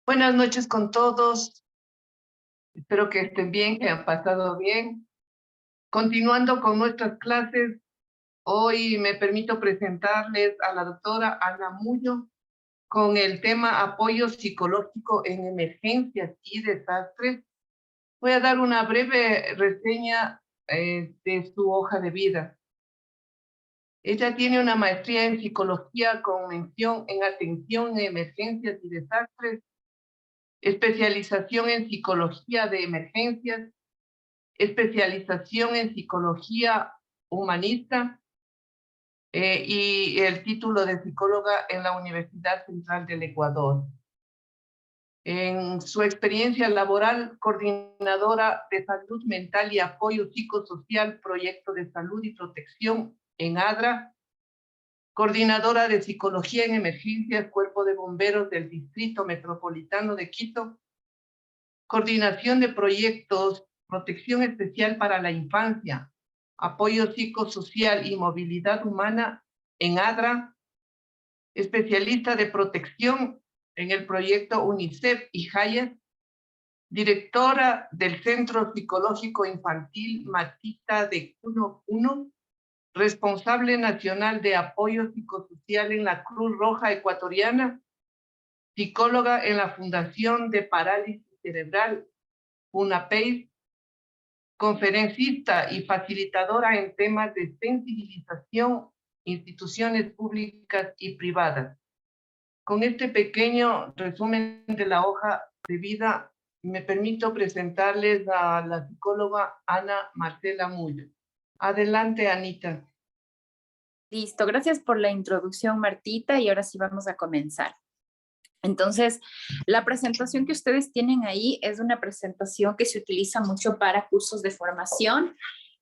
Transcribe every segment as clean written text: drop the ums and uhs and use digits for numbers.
Buenas noches con todos. Espero que estén bien, que han pasado bien. Continuando con nuestras clases, hoy me permito presentarles a la doctora Ana Muñoz con el tema apoyo psicológico en emergencias y desastres. Voy a dar una breve reseña de su hoja de vida. Ella tiene una maestría en psicología con mención en atención en emergencias y desastres, especialización en psicología de emergencias, especialización en psicología humanista y el título de psicóloga en la Universidad Central del Ecuador. En su experiencia laboral, coordinadora de salud mental y apoyo psicosocial, proyecto de salud y protección en ADRA, coordinadora de psicología en emergencias, Cuerpo de Bomberos del Distrito Metropolitano de Quito, coordinación de proyectos, protección especial para la infancia, apoyo psicosocial y movilidad humana en ADRA, especialista de protección en el proyecto UNICEF y Hayes, directora del Centro Psicológico Infantil Matita de Puno, responsable nacional de apoyo psicosocial en la Cruz Roja Ecuatoriana, psicóloga en la Fundación de Parálisis Cerebral, FUNAPEI, conferencista y facilitadora en temas de sensibilización, instituciones públicas y privadas. Con este pequeño resumen de la hoja de vida, me permito presentarles a la psicóloga Ana Marcela Muñoz. Adelante, Anita. Listo, gracias por la introducción, Martita, y ahora sí vamos a comenzar. Entonces, la presentación que ustedes tienen ahí es una presentación que se utiliza mucho para cursos de formación,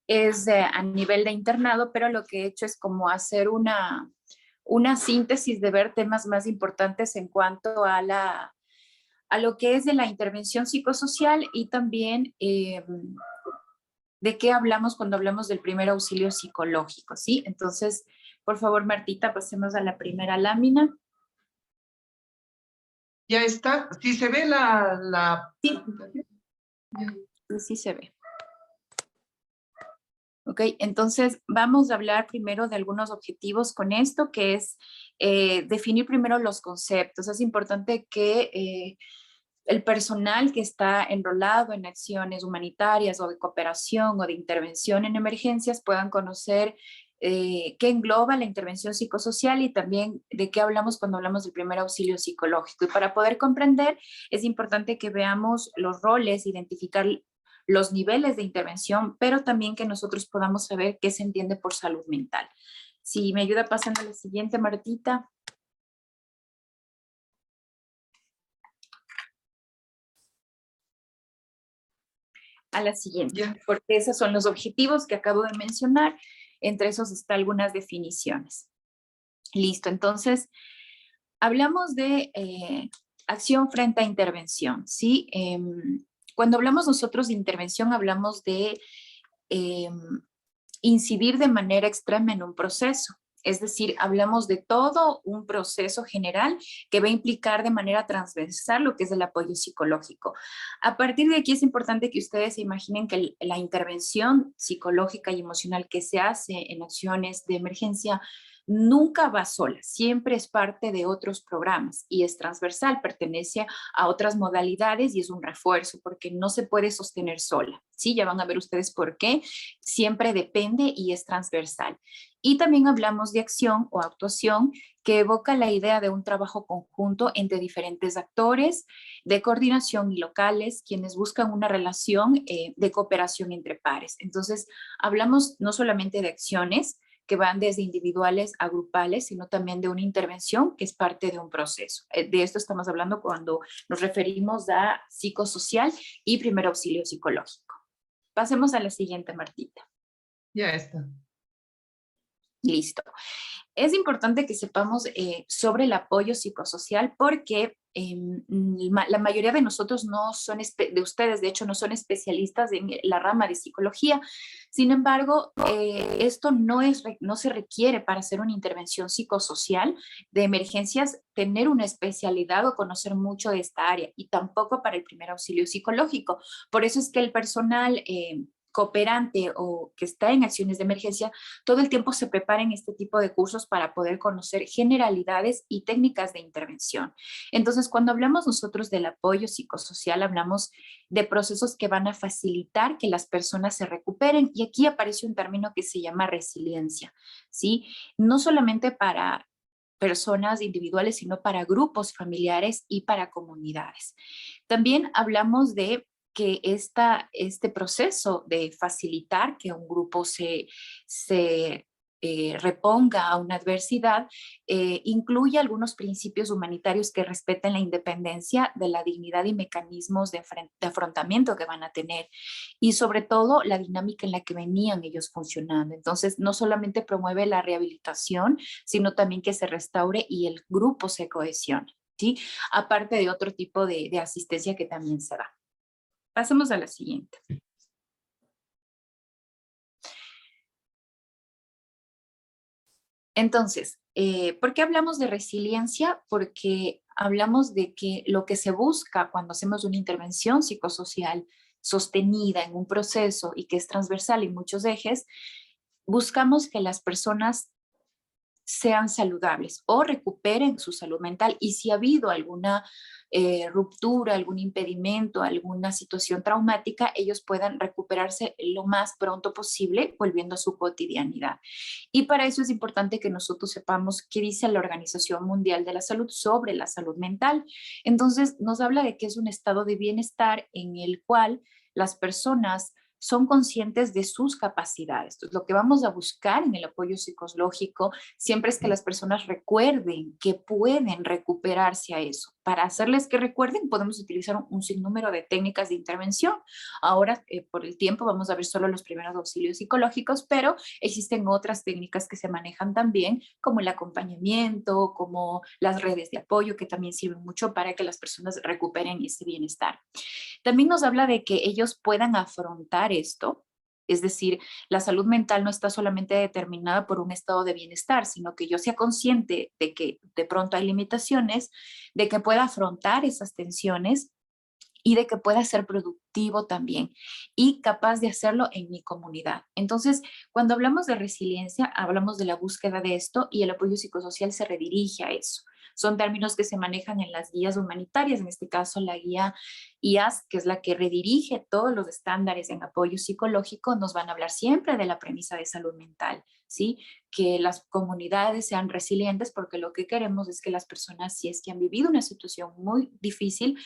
es a nivel de internado, pero lo que he hecho es como hacer una síntesis de ver temas más importantes en cuanto a lo que es de la intervención psicosocial y también de qué hablamos cuando hablamos del primer auxilio psicológico, ¿sí? Entonces, por favor, Martita, pasemos a la primera lámina. ¿Ya está? ¿Sí se ve la Sí. presentación? Sí se ve. Ok, entonces vamos a hablar primero de algunos objetivos con esto, que es definir primero los conceptos. Es importante que el personal que está enrolado en acciones humanitarias o de cooperación o de intervención en emergencias puedan conocer qué engloba la intervención psicosocial y también de qué hablamos cuando hablamos del primer auxilio psicológico. Y para poder comprender es importante que veamos los roles, identificar los niveles de intervención, pero también que nosotros podamos saber qué se entiende por salud mental. Si me ayuda pasando a la siguiente, Martita. A la siguiente, porque esos son los objetivos que acabo de mencionar. Entre esos están algunas definiciones. Listo, entonces, hablamos de acción frente a intervención, ¿sí? Cuando hablamos nosotros de intervención, hablamos de incidir de manera extrema en un proceso. Es decir, hablamos de todo un proceso general que va a implicar de manera transversal lo que es el apoyo psicológico. A partir de aquí es importante que ustedes se imaginen que la intervención psicológica y emocional que se hace en acciones de emergencia nunca va sola, siempre es parte de otros programas y es transversal, pertenece a otras modalidades y es un refuerzo porque no se puede sostener sola. Sí, ya van a ver ustedes por qué, siempre depende y es transversal. Y también hablamos de acción o actuación que evoca la idea de un trabajo conjunto entre diferentes actores de coordinación y locales, quienes buscan una relación de cooperación entre pares. Entonces, hablamos no solamente de acciones que van desde individuales a grupales, sino también de una intervención que es parte de un proceso. De esto estamos hablando cuando nos referimos a psicosocial y primer auxilio psicológico. Pasemos a la siguiente, Martita. Ya está. Listo. Es importante que sepamos sobre el apoyo psicosocial porque la mayoría de nosotros no son, de ustedes de hecho no son especialistas en la rama de psicología. Sin embargo, esto no se requiere para hacer una intervención psicosocial de emergencias tener una especialidad o conocer mucho de esta área, y tampoco para el primer auxilio psicológico. Por eso es que el personal cooperante o que está en acciones de emergencia todo el tiempo se prepara en este tipo de cursos para poder conocer generalidades y técnicas de intervención. Entonces, cuando hablamos nosotros del apoyo psicosocial, hablamos de procesos que van a facilitar que las personas se recuperen, y aquí aparece un término que se llama resiliencia, ¿sí? No solamente para personas individuales, sino para grupos familiares y para comunidades. También hablamos de que este proceso de facilitar que un grupo se reponga a una adversidad incluye algunos principios humanitarios que respeten la independencia de la dignidad y mecanismos de afrontamiento que van a tener, y sobre todo la dinámica en la que venían ellos funcionando. Entonces, no solamente promueve la rehabilitación, sino también que se restaure y el grupo se cohesione, ¿sí? Aparte de otro tipo de asistencia que también se da. Pasemos a la siguiente. Entonces, ¿por qué hablamos de resiliencia? Porque hablamos de que lo que se busca cuando hacemos una intervención psicosocial sostenida en un proceso y que es transversal en muchos ejes, buscamos que las personas sean saludables o recuperen su salud mental, y si ha habido alguna ruptura, algún impedimento, alguna situación traumática, ellos puedan recuperarse lo más pronto posible volviendo a su cotidianidad. Y para eso es importante que nosotros sepamos qué dice la Organización Mundial de la Salud sobre la salud mental. Entonces nos habla de que es un estado de bienestar en el cual las personas son conscientes de sus capacidades. Entonces, lo que vamos a buscar en el apoyo psicológico siempre es que las personas recuerden que pueden recuperarse a eso. Para hacerles que recuerden, podemos utilizar un sinnúmero de técnicas de intervención. Ahora, por el tiempo, vamos a ver solo los primeros auxilios psicológicos, pero existen otras técnicas que se manejan también, como el acompañamiento, como las redes de apoyo, que también sirven mucho para que las personas recuperen ese bienestar. También nos habla de que ellos puedan afrontar esto, es decir, la salud mental no está solamente determinada por un estado de bienestar, sino que yo sea consciente de que de pronto hay limitaciones, de que pueda afrontar esas tensiones y de que pueda ser productivo también y capaz de hacerlo en mi comunidad. Entonces, cuando hablamos de resiliencia, hablamos de la búsqueda de esto, y el apoyo psicosocial se redirige a eso. Son términos que se manejan en las guías humanitarias, en este caso la guía IAS, que es la que redirige todos los estándares en apoyo psicológico. Nos van a hablar siempre de la premisa de salud mental, ¿sí? Que las comunidades sean resilientes, porque lo que queremos es que las personas, si es que han vivido una situación muy difícil,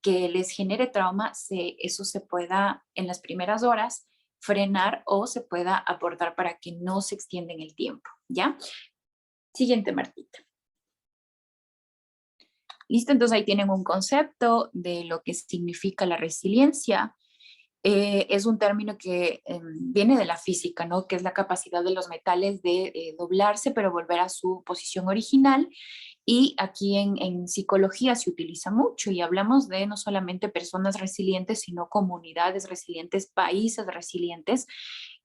que les genere trauma, eso se pueda en las primeras horas frenar o se pueda aportar para que no se extienda en el tiempo, ¿ya? Siguiente, Martita. Listo, entonces ahí tienen un concepto de lo que significa la resiliencia. Es un término que viene de la física, ¿no? Que es la capacidad de los metales de doblarse pero volver a su posición original. Y aquí en psicología se utiliza mucho, y hablamos de no solamente personas resilientes, sino comunidades resilientes, países resilientes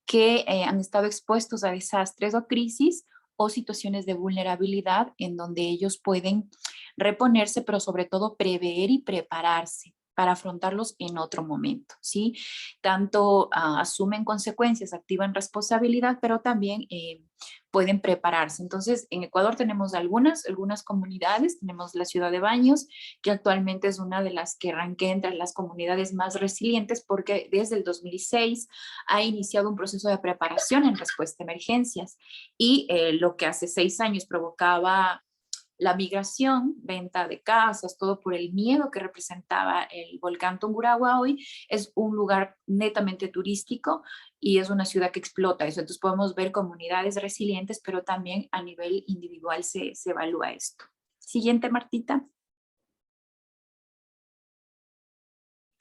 que han estado expuestos a desastres o crisis o situaciones de vulnerabilidad en donde ellos pueden reponerse, pero sobre todo prever y prepararse para afrontarlos en otro momento, ¿sí? Tanto asumen consecuencias, activan responsabilidad, pero también pueden prepararse. Entonces, en Ecuador tenemos algunas comunidades, tenemos la ciudad de Baños, que actualmente es una de las que ranquea entre las comunidades más resilientes, porque desde el 2006 ha iniciado un proceso de preparación en respuesta a emergencias, y lo que hace 6 años provocaba la migración, venta de casas, todo por el miedo que representaba el volcán Tungurahua, hoy es un lugar netamente turístico y es una ciudad que explota eso. Entonces podemos ver comunidades resilientes, pero también a nivel individual se evalúa esto. Siguiente, Martita.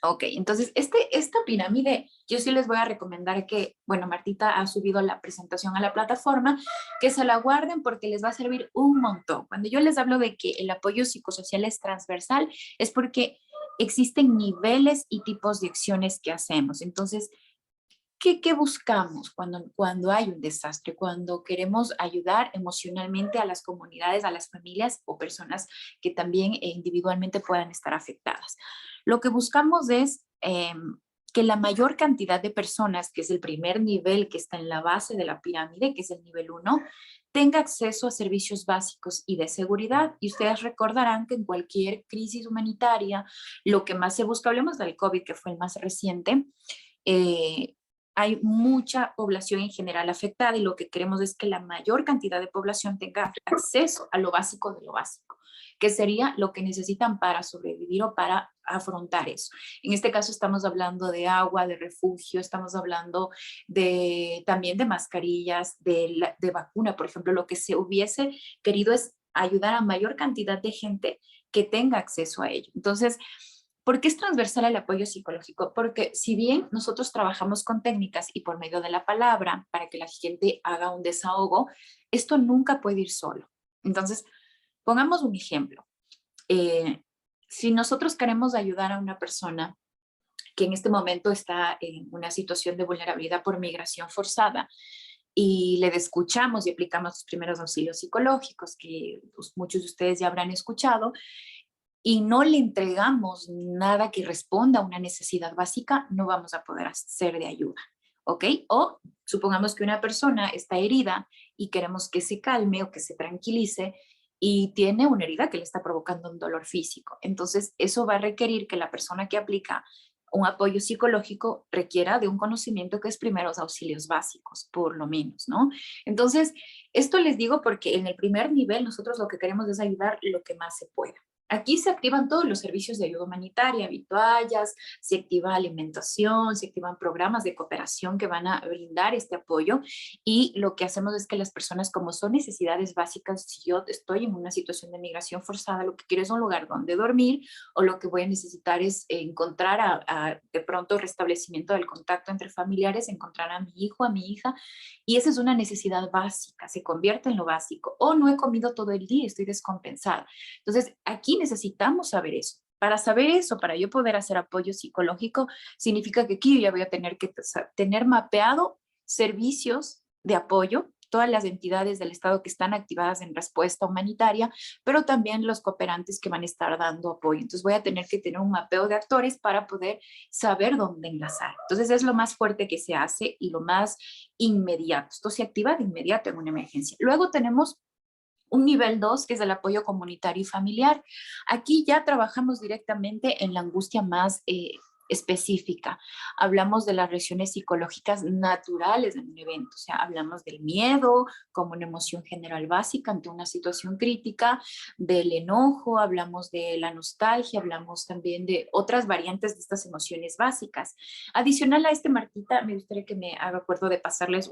Ok, entonces esta pirámide, yo sí les voy a recomendar que, bueno, Martita ha subido la presentación a la plataforma, que se la guarden porque les va a servir un montón. Cuando yo les hablo de que el apoyo psicosocial es transversal, es porque existen niveles y tipos de acciones que hacemos. Entonces, ¿qué buscamos cuando hay un desastre? Cuando queremos ayudar emocionalmente a las comunidades, a las familias o personas que también individualmente puedan estar afectadas. Lo que buscamos es que la mayor cantidad de personas, que es el primer nivel que está en la base de la pirámide, que es el nivel 1, tenga acceso a servicios básicos y de seguridad. Y ustedes recordarán que en cualquier crisis humanitaria, lo que más se busca, hablemos del COVID, que fue el más reciente, eh, hay mucha población en general afectada y lo que queremos es que la mayor cantidad de población tenga acceso a lo básico de lo básico, que sería lo que necesitan para sobrevivir o para afrontar eso. En este caso estamos hablando de agua, de refugio, estamos hablando también de mascarillas, de vacuna, por ejemplo. Lo que se hubiese querido es ayudar a mayor cantidad de gente que tenga acceso a ello. Entonces, ¿por qué es transversal el apoyo psicológico? Porque si bien nosotros trabajamos con técnicas y por medio de la palabra para que la gente haga un desahogo, esto nunca puede ir solo. Entonces, pongamos un ejemplo. Si nosotros queremos ayudar a una persona que en este momento está en una situación de vulnerabilidad por migración forzada y le escuchamos y aplicamos los primeros auxilios psicológicos que pues, muchos de ustedes ya habrán escuchado, y no le entregamos nada que responda a una necesidad básica, no vamos a poder ser de ayuda, ¿ok? O supongamos que una persona está herida y queremos que se calme o que se tranquilice y tiene una herida que le está provocando un dolor físico. Entonces, eso va a requerir que la persona que aplica un apoyo psicológico requiera de un conocimiento que es primeros auxilios básicos, por lo menos, ¿no? Entonces, esto les digo porque en el primer nivel nosotros lo que queremos es ayudar lo que más se pueda. Aquí se activan todos los servicios de ayuda humanitaria, toallas, se activa alimentación, se activan programas de cooperación que van a brindar este apoyo y lo que hacemos es que las personas, como son necesidades básicas, si yo estoy en una situación de migración forzada, lo que quiero es un lugar donde dormir o lo que voy a necesitar es encontrar de pronto restablecimiento del contacto entre familiares, encontrar a mi hijo, a mi hija, y esa es una necesidad básica, se convierte en lo básico. O no he comido todo el día, estoy descompensada. Entonces, aquí necesitamos saber eso. Para saber eso, para yo poder hacer apoyo psicológico, significa que aquí yo ya voy a tener que tener mapeado servicios de apoyo, todas las entidades del Estado que están activadas en respuesta humanitaria, pero también los cooperantes que van a estar dando apoyo. Entonces voy a tener que tener un mapeo de actores para poder saber dónde enlazar. Entonces es lo más fuerte que se hace y lo más inmediato. Esto se activa de inmediato en una emergencia. Luego tenemos un nivel 2, que es el apoyo comunitario y familiar. Aquí ya trabajamos directamente en la angustia más específica. Hablamos de las reacciones psicológicas naturales en un evento, o sea, hablamos del miedo como una emoción general básica ante una situación crítica, del enojo, hablamos de la nostalgia, hablamos también de otras variantes de estas emociones básicas. Adicional a este, Martita, me gustaría que me haga acuerdo de pasarles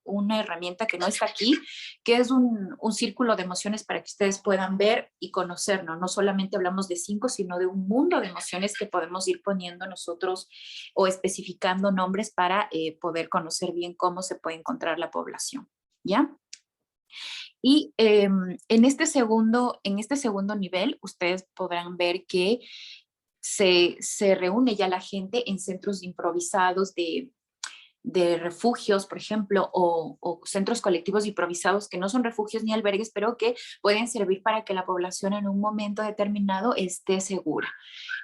una herramienta que no está aquí, que es un círculo de emociones para que ustedes puedan ver y conocer, ¿no? No solamente hablamos de 5, sino de un mundo de emociones que podemos ir poniendo nosotros o especificando nombres para poder conocer bien cómo se puede encontrar la población, ¿ya? Y en este segundo nivel, ustedes podrán ver que se reúne ya la gente en centros improvisados de refugios, por ejemplo, o centros colectivos improvisados que no son refugios ni albergues, pero que pueden servir para que la población en un momento determinado esté segura.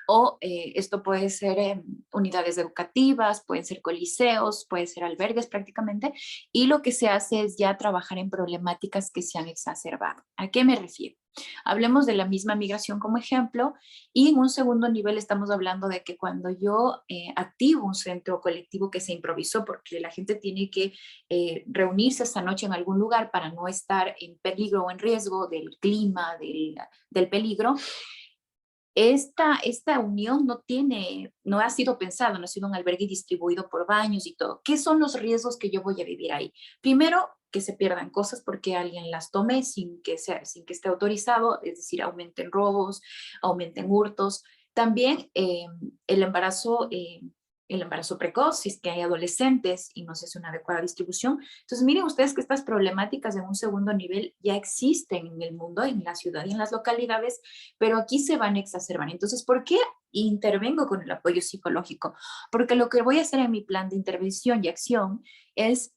O esto puede ser unidades educativas, pueden ser coliseos, pueden ser albergues prácticamente, y lo que se hace es ya trabajar en problemáticas que se han exacerbado. ¿A qué me refiero? Hablemos de la misma migración como ejemplo, y en un segundo nivel estamos hablando de que cuando yo activo un centro colectivo que se improvisó porque la gente tiene que reunirse esta noche en algún lugar para no estar en peligro o en riesgo del clima, del peligro, esta unión no ha sido pensada, no ha sido un albergue distribuido por baños y todo. ¿Qué son los riesgos que yo voy a vivir ahí? Primero, que se pierdan cosas porque alguien las tome sin que esté autorizado, es decir, aumenten robos, aumenten hurtos. También el embarazo precoz, si es que hay adolescentes y no se hace una adecuada distribución. Entonces, miren ustedes que estas problemáticas en un segundo nivel ya existen en el mundo, en la ciudad y en las localidades, pero aquí se van a exacerbar. Entonces, ¿por qué intervengo con el apoyo psicológico? Porque lo que voy a hacer en mi plan de intervención y acción es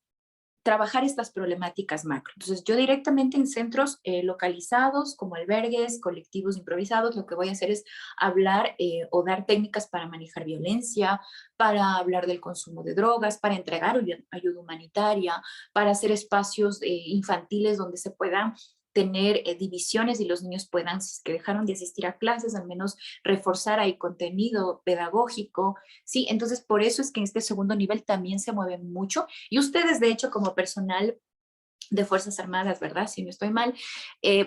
trabajar estas problemáticas macro. Entonces, yo directamente en centros localizados como albergues, colectivos improvisados, lo que voy a hacer es hablar o dar técnicas para manejar violencia, para hablar del consumo de drogas, para entregar ayuda humanitaria, para hacer espacios infantiles donde se puedan tener divisiones y los niños puedan, si es que dejaron de asistir a clases, al menos reforzar ahí contenido pedagógico, ¿sí? Entonces, por eso es que en este segundo nivel también se mueven mucho y ustedes, de hecho, como personal de Fuerzas Armadas, ¿verdad? Si no estoy mal,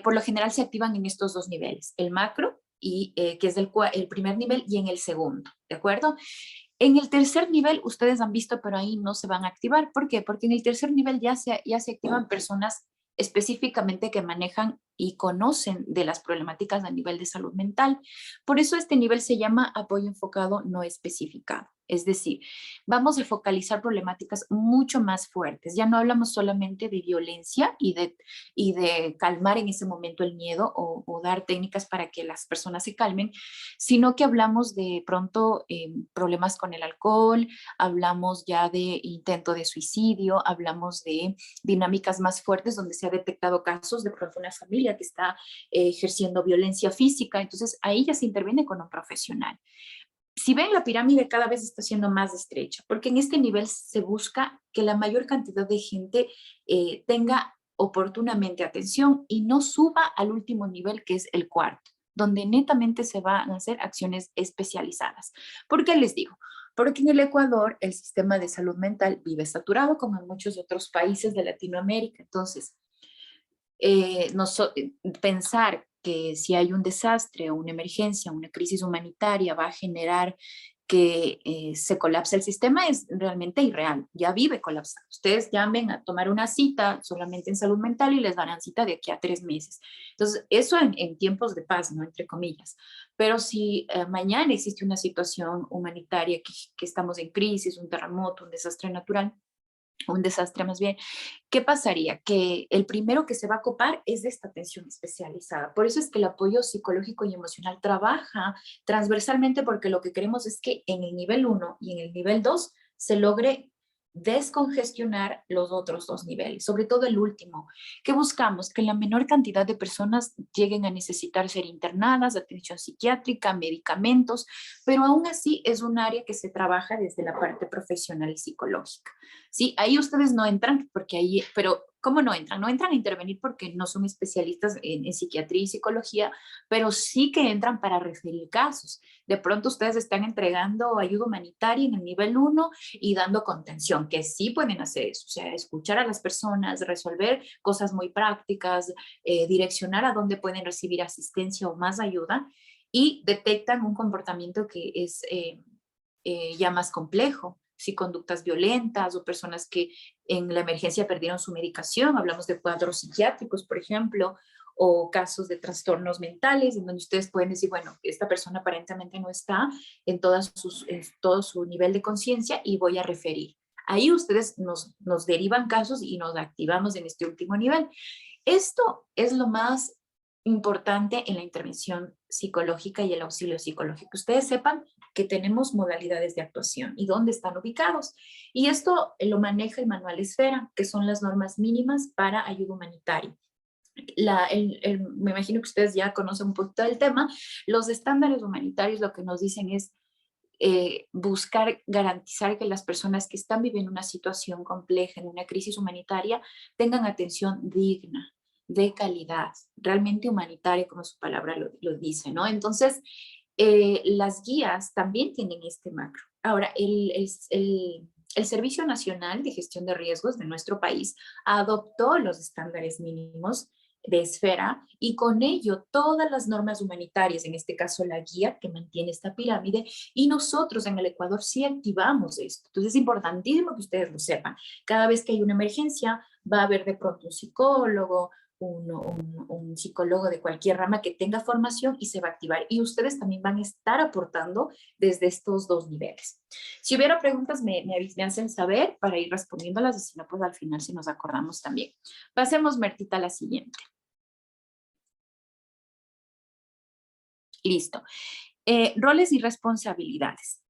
por lo general se activan en estos dos niveles, el macro, y, que es el primer nivel, y en el segundo, ¿de acuerdo? En el tercer nivel, ustedes han visto, pero ahí no se van a activar. ¿Por qué? Porque en el tercer nivel ya se activan personas específicamente que manejan y conocen de las problemáticas a nivel de salud mental. Por eso este nivel se llama apoyo enfocado no especificado. Es decir, vamos a focalizar problemáticas mucho más fuertes. Ya no hablamos solamente de violencia y de calmar en ese momento el miedo o dar técnicas para que las personas se calmen, sino que hablamos de pronto problemas con el alcohol, hablamos ya de intento de suicidio, hablamos de dinámicas más fuertes donde se ha detectado casos de pronto una familia que está ejerciendo violencia física, entonces ahí ya se interviene con un profesional. Si ven, la pirámide cada vez está siendo más estrecha, porque en este nivel se busca que la mayor cantidad de gente tenga oportunamente atención y no suba al último nivel, que es el cuarto, donde netamente se van a hacer acciones especializadas. ¿Por qué les digo? Porque en el Ecuador el sistema de salud mental vive saturado, como en muchos otros países de Latinoamérica. Entonces, pensar que si hay un desastre o una emergencia, una crisis humanitaria va a generar que se colapse el sistema es realmente irreal, ya vive colapsado. Ustedes llamen a tomar una cita solamente en salud mental y les darán cita de aquí a 3 meses. Entonces, eso en tiempos de paz, ¿no? Entre comillas. Pero si mañana existe una situación humanitaria que estamos en crisis, un terremoto, un desastre natural, un desastre más bien, ¿qué pasaría? Que el primero que se va a copar es de esta atención especializada. Por eso es que el apoyo psicológico y emocional trabaja transversalmente, porque lo que queremos es que en el nivel 1 y en el nivel 2 se logre descongestionar los otros dos niveles, sobre todo el último. ¿Qué buscamos? Que la menor cantidad de personas lleguen a necesitar ser internadas, atención psiquiátrica, medicamentos, pero aún así es un área que se trabaja desde la parte profesional y psicológica. Sí, ahí ustedes no entran porque ahí, pero ¿cómo no entran? No entran a intervenir porque no son especialistas en psiquiatría y psicología, pero sí que entran para referir casos. De pronto ustedes están entregando ayuda humanitaria en el nivel 1 y dando contención, que sí pueden hacer eso, o sea, escuchar a las personas, resolver cosas muy prácticas, direccionar a dónde pueden recibir asistencia o más ayuda, y detectan un comportamiento que es ya más complejo, si conductas violentas o personas que en la emergencia perdieron su medicación, hablamos de cuadros psiquiátricos, por ejemplo, o casos de trastornos mentales, en donde ustedes pueden decir, bueno, esta persona aparentemente no está en todo su nivel de conciencia y voy a referir. Ahí ustedes nos derivan casos y nos activamos en este último nivel. Esto es lo más importante en la intervención psicológica y el auxilio psicológico. Ustedes sepan que tenemos modalidades de actuación y dónde están ubicados. Y esto lo maneja el manual Esfera, que son las normas mínimas para ayuda humanitaria. Me imagino que ustedes ya conocen un poquito del tema. Los estándares humanitarios lo que nos dicen es buscar garantizar que las personas que están viviendo una situación compleja, en una crisis humanitaria, tengan atención digna, de calidad, realmente humanitaria, como su palabra lo dice, ¿no? Entonces, las guías también tienen este macro. Ahora, el Servicio Nacional de Gestión de Riesgos de nuestro país adoptó los estándares mínimos de Esfera y con ello todas las normas humanitarias, en este caso la guía que mantiene esta pirámide, y nosotros en el Ecuador sí activamos esto. Entonces es importantísimo que ustedes lo sepan. Cada vez que hay una emergencia va a haber de pronto un psicólogo, un psicólogo de cualquier rama que tenga formación y se va a activar. Y ustedes también van a estar aportando desde estos dos niveles. Si hubiera preguntas, me hacen saber para ir respondiéndolas y si no, pues al final si nos acordamos también. Pasemos, Mertita, a la siguiente. Listo. Roles y responsabilidades.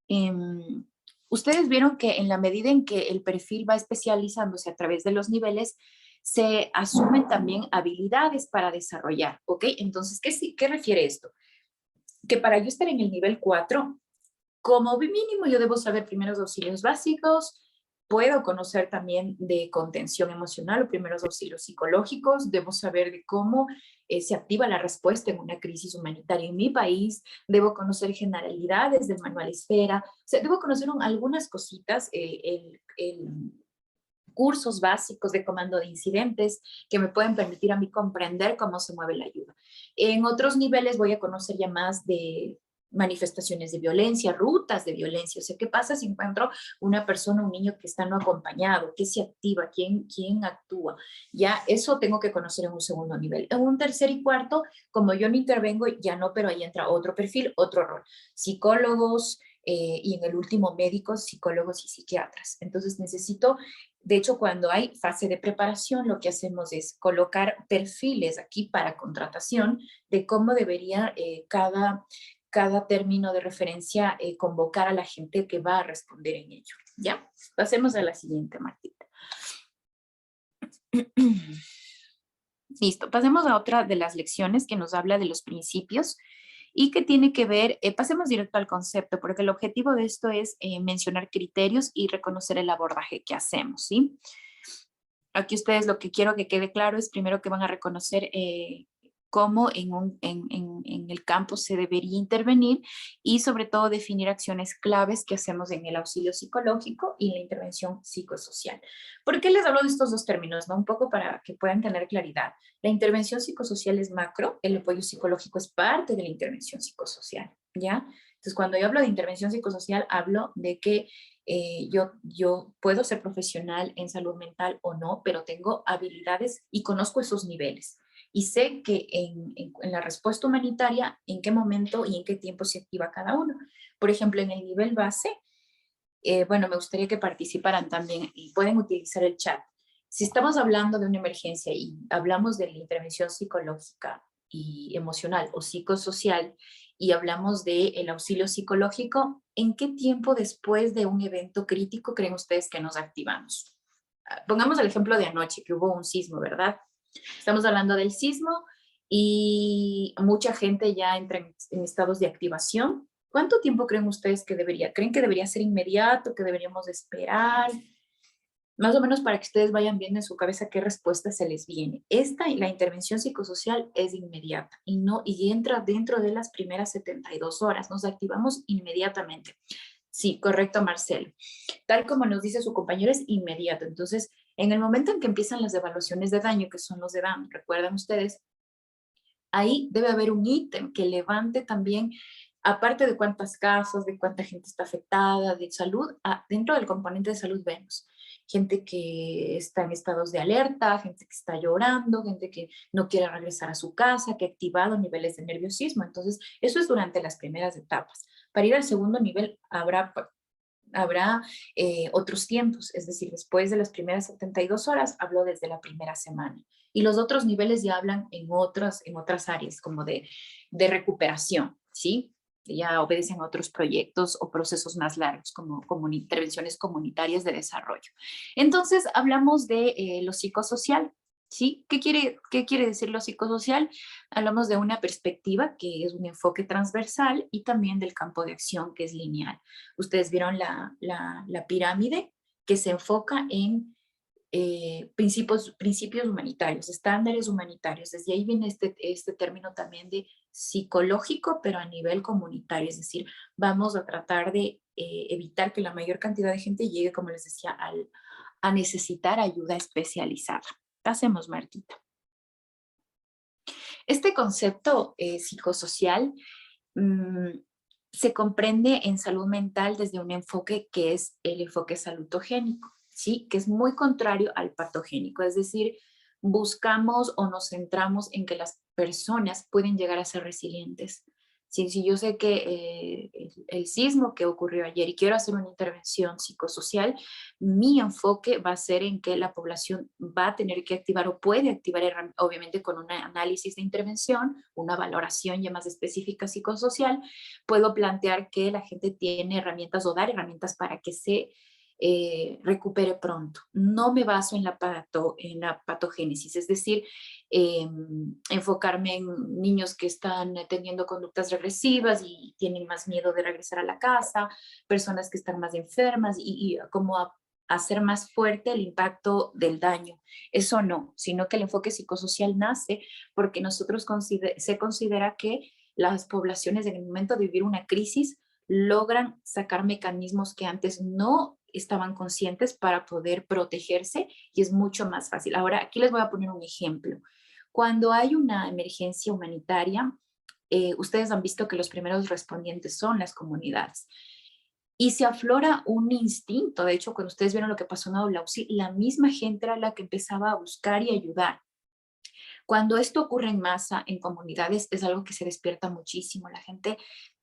Ustedes vieron que en la medida en que el perfil va especializándose a través de los niveles, se asumen también habilidades para desarrollar, ¿ok? Entonces, ¿qué refiere esto? Que para yo estar en el nivel 4, como mínimo yo debo saber primeros auxilios básicos, puedo conocer también de contención emocional o primeros auxilios psicológicos, debo saber de cómo se activa la respuesta en una crisis humanitaria en mi país, debo conocer generalidades del manual Esfera, o sea, debo conocer algunas cositas, cursos básicos de comando de incidentes que me pueden permitir a mí comprender cómo se mueve la ayuda. En otros niveles voy a conocer ya más de manifestaciones de violencia, rutas de violencia, o sea, ¿qué pasa si encuentro una persona, un niño que está no acompañado? ¿Qué se activa? ¿Quién actúa? Ya eso tengo que conocer en un segundo nivel. En un tercer y cuarto, como yo no intervengo, ya no, pero ahí entra otro perfil, otro rol. Psicólogos, y en el último médicos, psicólogos y psiquiatras. Entonces necesito, de hecho, cuando hay fase de preparación, lo que hacemos es colocar perfiles aquí para contratación de cómo debería cada término de referencia convocar a la gente que va a responder en ello. ¿Ya? Pasemos a la siguiente, Martita. Listo, pasemos a otra de las lecciones que nos habla de los principios y que tiene que ver, pasemos directo al concepto, porque el objetivo de esto es mencionar criterios y reconocer el abordaje que hacemos, ¿sí? Aquí ustedes lo que quiero que quede claro es primero que van a reconocer cómo en el campo se debería intervenir y sobre todo definir acciones claves que hacemos en el auxilio psicológico y la intervención psicosocial. ¿Por qué les hablo de estos dos términos? ¿No? Un poco para que puedan tener claridad. La intervención psicosocial es macro, el apoyo psicológico es parte de la intervención psicosocial, ¿ya? Entonces, cuando yo hablo de intervención psicosocial, hablo de que yo puedo ser profesional en salud mental o no, pero tengo habilidades y conozco esos niveles. Y sé que en la respuesta humanitaria, en qué momento y en qué tiempo se activa cada uno. Por ejemplo, en el nivel base, bueno, me gustaría que participaran también y pueden utilizar el chat. Si estamos hablando de una emergencia y hablamos de la intervención psicológica y emocional o psicosocial y hablamos del auxilio psicológico, ¿en qué tiempo después de un evento crítico creen ustedes que nos activamos? Pongamos el ejemplo de anoche, que hubo un sismo, ¿verdad? Estamos hablando del sismo y mucha gente ya entra en estados de activación. ¿Cuánto tiempo creen ustedes que debería? ¿Creen que debería ser inmediato, que deberíamos esperar? Más o menos para que ustedes vayan viendo en su cabeza qué respuesta se les viene. La intervención psicosocial es inmediata y entra dentro de las primeras 72 horas. Nos activamos inmediatamente. Sí, correcto, Marcelo. Tal como nos dice su compañero, es inmediato. Entonces, en el momento en que empiezan las evaluaciones de daño, que son los de DAM, recuerdan ustedes, ahí debe haber un ítem que levante también, aparte de cuántas casas, de cuánta gente está afectada, de salud, dentro del componente de salud vemos gente que está en estados de alerta, gente que está llorando, gente que no quiere regresar a su casa, que ha activado niveles de nerviosismo. Entonces, eso es durante las primeras etapas. Para ir al segundo nivel habrá otros tiempos, es decir, después de las primeras 72 horas, hablo desde la primera semana. Y los otros niveles ya hablan en otras áreas, como de recuperación, ¿sí? Ya obedecen a otros proyectos o procesos más largos, como intervenciones comunitarias de desarrollo. Entonces, hablamos de lo psicosocial, ¿sí? ¿Qué quiere decir lo psicosocial? Hablamos de una perspectiva que es un enfoque transversal y también del campo de acción que es lineal. Ustedes vieron la pirámide que se enfoca en principios humanitarios, estándares humanitarios. Desde ahí viene este término también de psicológico, pero a nivel comunitario. Es decir, vamos a tratar de evitar que la mayor cantidad de gente llegue, como les decía, a necesitar ayuda especializada. Hacemos, Martita. Este concepto psicosocial se comprende en salud mental desde un enfoque que es el enfoque salutogénico, ¿sí? Que es muy contrario al patogénico, es decir, buscamos o nos centramos en que las personas pueden llegar a ser resilientes. Si yo sé que el sismo que ocurrió ayer y quiero hacer una intervención psicosocial, mi enfoque va a ser en que la población va a tener que activar o puede activar, obviamente con un análisis de intervención, una valoración ya más específica psicosocial, puedo plantear que la gente tiene herramientas o dar herramientas para que se recupere pronto. No me baso en en la patogénesis, es decir, enfocarme en niños que están teniendo conductas regresivas y tienen más miedo de regresar a la casa, personas que están más enfermas y como hacer más fuerte el impacto del daño. Eso no, sino que el enfoque psicosocial nace porque nosotros se considera que las poblaciones en el momento de vivir una crisis logran sacar mecanismos que antes no estaban conscientes para poder protegerse y es mucho más fácil. Ahora, aquí les voy a poner un ejemplo. Cuando hay una emergencia humanitaria, ustedes han visto que los primeros respondientes son las comunidades. Y se aflora un instinto. De hecho, cuando ustedes vieron lo que pasó en Aulausi, la misma gente era la que empezaba a buscar y ayudar. Cuando esto ocurre en masa, en comunidades, es algo que se despierta muchísimo. La gente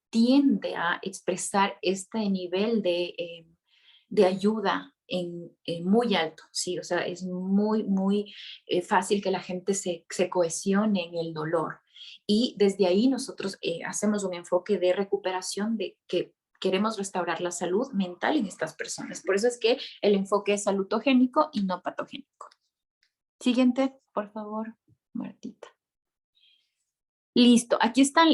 tiende a expresar este nivel de ayuda en muy alto, ¿sí? O sea, es muy fácil que la gente se cohesione en el dolor. Y desde ahí nosotros hacemos un enfoque de recuperación de que queremos restaurar la salud mental en estas personas. Por eso es que el enfoque es salutogénico y no patogénico. Siguiente, por favor, Martita. Listo, aquí están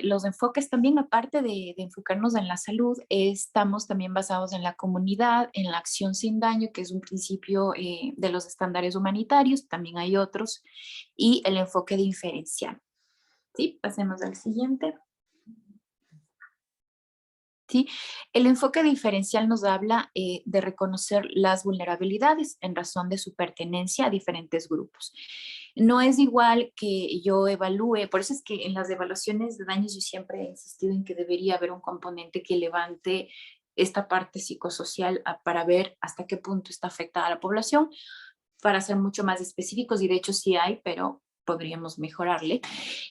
los enfoques también, aparte de enfocarnos en la salud, estamos también basados en la comunidad, en la acción sin daño, que es un principio de los estándares humanitarios, también hay otros, y el enfoque diferencial. ¿Sí? Pasemos al siguiente. ¿Sí? El enfoque diferencial nos habla de reconocer las vulnerabilidades en razón de su pertenencia a diferentes grupos. No es igual que yo evalúe, por eso es que en las evaluaciones de daños yo siempre he insistido en que debería haber un componente que levante esta parte psicosocial para ver hasta qué punto está afectada la población, para ser mucho más específicos, y de hecho sí hay, pero podríamos mejorarle.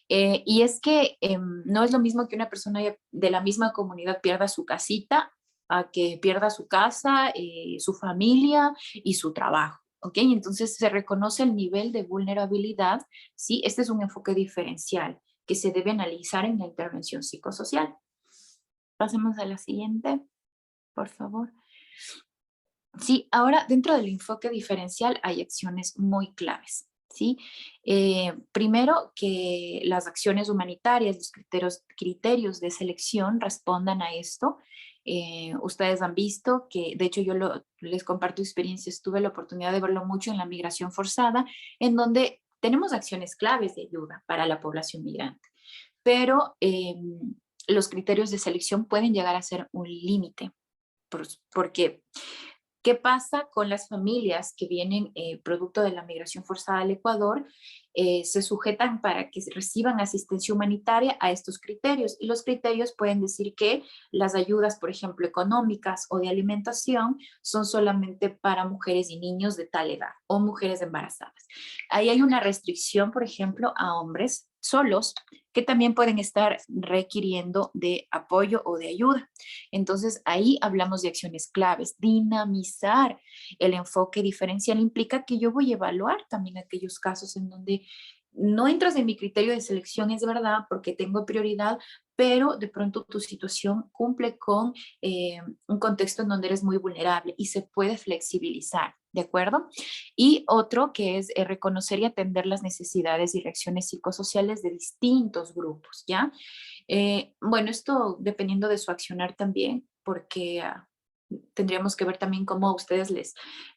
Y es que no es lo mismo que una persona de la misma comunidad pierda su casita a que pierda su casa, su familia y su trabajo. ¿Ok? Entonces se reconoce el nivel de vulnerabilidad, ¿sí? Este es un enfoque diferencial que se debe analizar en la intervención psicosocial. Pasemos a la siguiente, por favor. Sí, ahora dentro del enfoque diferencial hay acciones muy claves. ¿Sí? Primero, que las acciones humanitarias, los criterios de selección respondan a esto. Ustedes han visto que, de hecho, les comparto experiencias, tuve la oportunidad de verlo mucho en la migración forzada, en donde tenemos acciones claves de ayuda para la población migrante, pero los criterios de selección pueden llegar a ser un límite, porque ¿qué pasa con las familias que vienen producto de la migración forzada al Ecuador? Se sujetan para que reciban asistencia humanitaria a estos criterios. Y los criterios pueden decir que las ayudas, por ejemplo, económicas o de alimentación, son solamente para mujeres y niños de tal edad o mujeres embarazadas. Ahí hay una restricción, por ejemplo, a hombres solos que también pueden estar requiriendo de apoyo o de ayuda. Entonces, ahí hablamos de acciones claves. Dinamizar el enfoque diferencial implica que yo voy a evaluar también aquellos casos en donde no entras en mi criterio de selección, es verdad, porque tengo prioridad, pero de pronto tu situación cumple con un contexto en donde eres muy vulnerable y se puede flexibilizar, ¿de acuerdo? Y otro que es reconocer y atender las necesidades y reacciones psicosociales de distintos grupos, ¿ya? Bueno, esto dependiendo de su accionar también, porque tendríamos que ver también cómo ustedes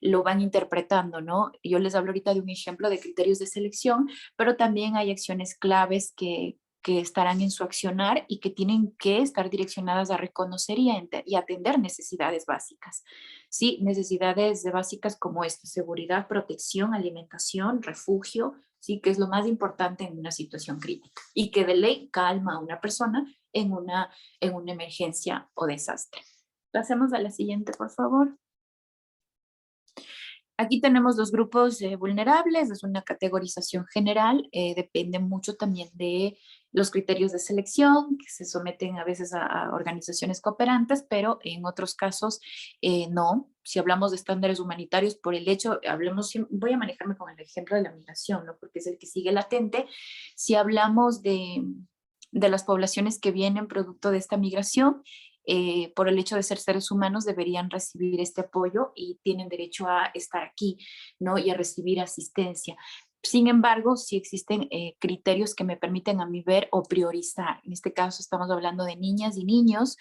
lo van interpretando, ¿no? Yo les hablo ahorita de un ejemplo de criterios de selección, pero también hay acciones claves que estarán en su accionar y que tienen que estar direccionadas a reconocer y atender necesidades básicas. Sí, necesidades básicas como esta: seguridad, protección, alimentación, refugio, sí, que es lo más importante en una situación crítica y que de ley calma a una persona en una emergencia o desastre. Pasemos a la siguiente, por favor. Aquí tenemos los grupos vulnerables, es una categorización general, depende mucho también de los criterios de selección que se someten a veces a organizaciones cooperantes, pero en otros casos no. Si hablamos de estándares humanitarios, por el hecho, voy a manejarme con el ejemplo de la migración, ¿no? Porque es el que sigue latente. Si hablamos de las poblaciones que vienen producto de esta migración, por el hecho de ser seres humanos deberían recibir este apoyo y tienen derecho a estar aquí, ¿no? Y a recibir asistencia. Sin embargo, sí existen criterios que me permiten a mí ver o priorizar. En este caso estamos hablando de niñas y niños,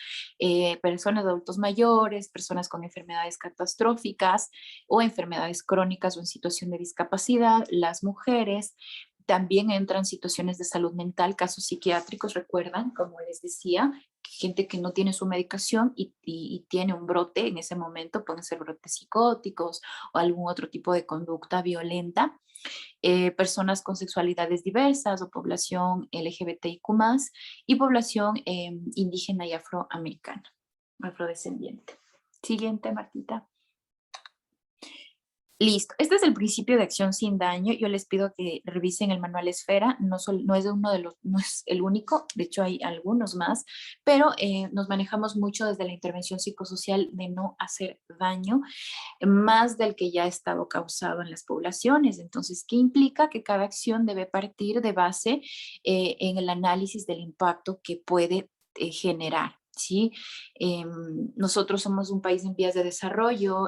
personas adultos mayores, personas con enfermedades catastróficas o enfermedades crónicas o en situación de discapacidad, las mujeres. También entran situaciones de salud mental, casos psiquiátricos, recuerdan, como les decía, gente que no tiene su medicación y tiene un brote en ese momento, pueden ser brotes psicóticos o algún otro tipo de conducta violenta, personas con sexualidades diversas o población LGBTIQ+, y población indígena y afroamericana, afrodescendiente. Siguiente, Martita. Listo, este es el principio de acción sin daño. Yo les pido que revisen el manual Esfera, no es no es el único, de hecho hay algunos más, pero nos manejamos mucho desde la intervención psicosocial de no hacer daño, más del que ya ha estado causado en las poblaciones. Entonces, ¿qué implica? Que cada acción debe partir de base en el análisis del impacto que puede generar. ¿Sí? Nosotros somos un país en vías de desarrollo,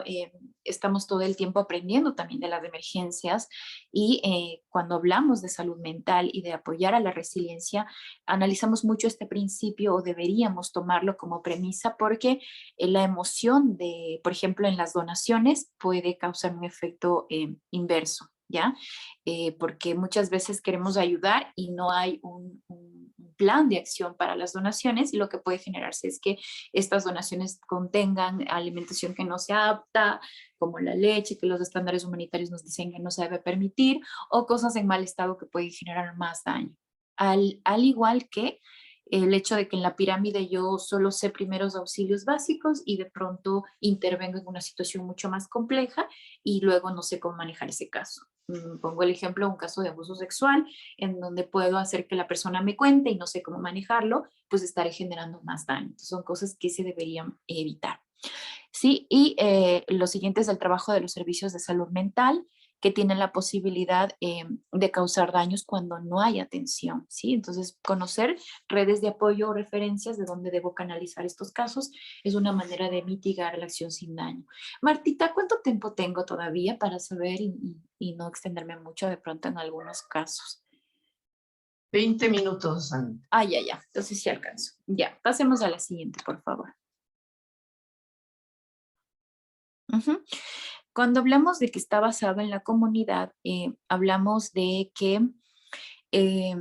estamos todo el tiempo aprendiendo también de las emergencias y cuando hablamos de salud mental y de apoyar a la resiliencia, analizamos mucho este principio o deberíamos tomarlo como premisa porque la emoción de, por ejemplo, en las donaciones puede causar un efecto inverso. ¿Ya? Porque muchas veces queremos ayudar y no hay un plan de acción para las donaciones y lo que puede generarse es que estas donaciones contengan alimentación que no se apta, como la leche, que los estándares humanitarios nos dicen que no se debe permitir, o cosas en mal estado que pueden generar más daño. Al igual que el hecho de que en la pirámide yo solo sé primeros auxilios básicos y de pronto intervengo en una situación mucho más compleja y luego no sé cómo manejar ese caso. Pongo el ejemplo, un caso de abuso sexual, en donde puedo hacer que la persona me cuente y no sé cómo manejarlo, pues estaré generando más daño. Entonces, son cosas que se deberían evitar. Sí, y lo siguiente es el trabajo de los servicios de salud mental que tienen la posibilidad de causar daños cuando no hay atención, ¿sí? Entonces, conocer redes de apoyo o referencias de dónde debo canalizar estos casos es una manera de mitigar la acción sin daño. Martita, ¿cuánto tiempo tengo todavía para saber y no extenderme mucho de pronto en algunos casos? 20 minutos, Ana. Ah, ya, entonces sí alcanzo. Ya, pasemos a la siguiente, por favor. Uh-huh. Cuando hablamos de que está basado en la comunidad, hablamos de que eh,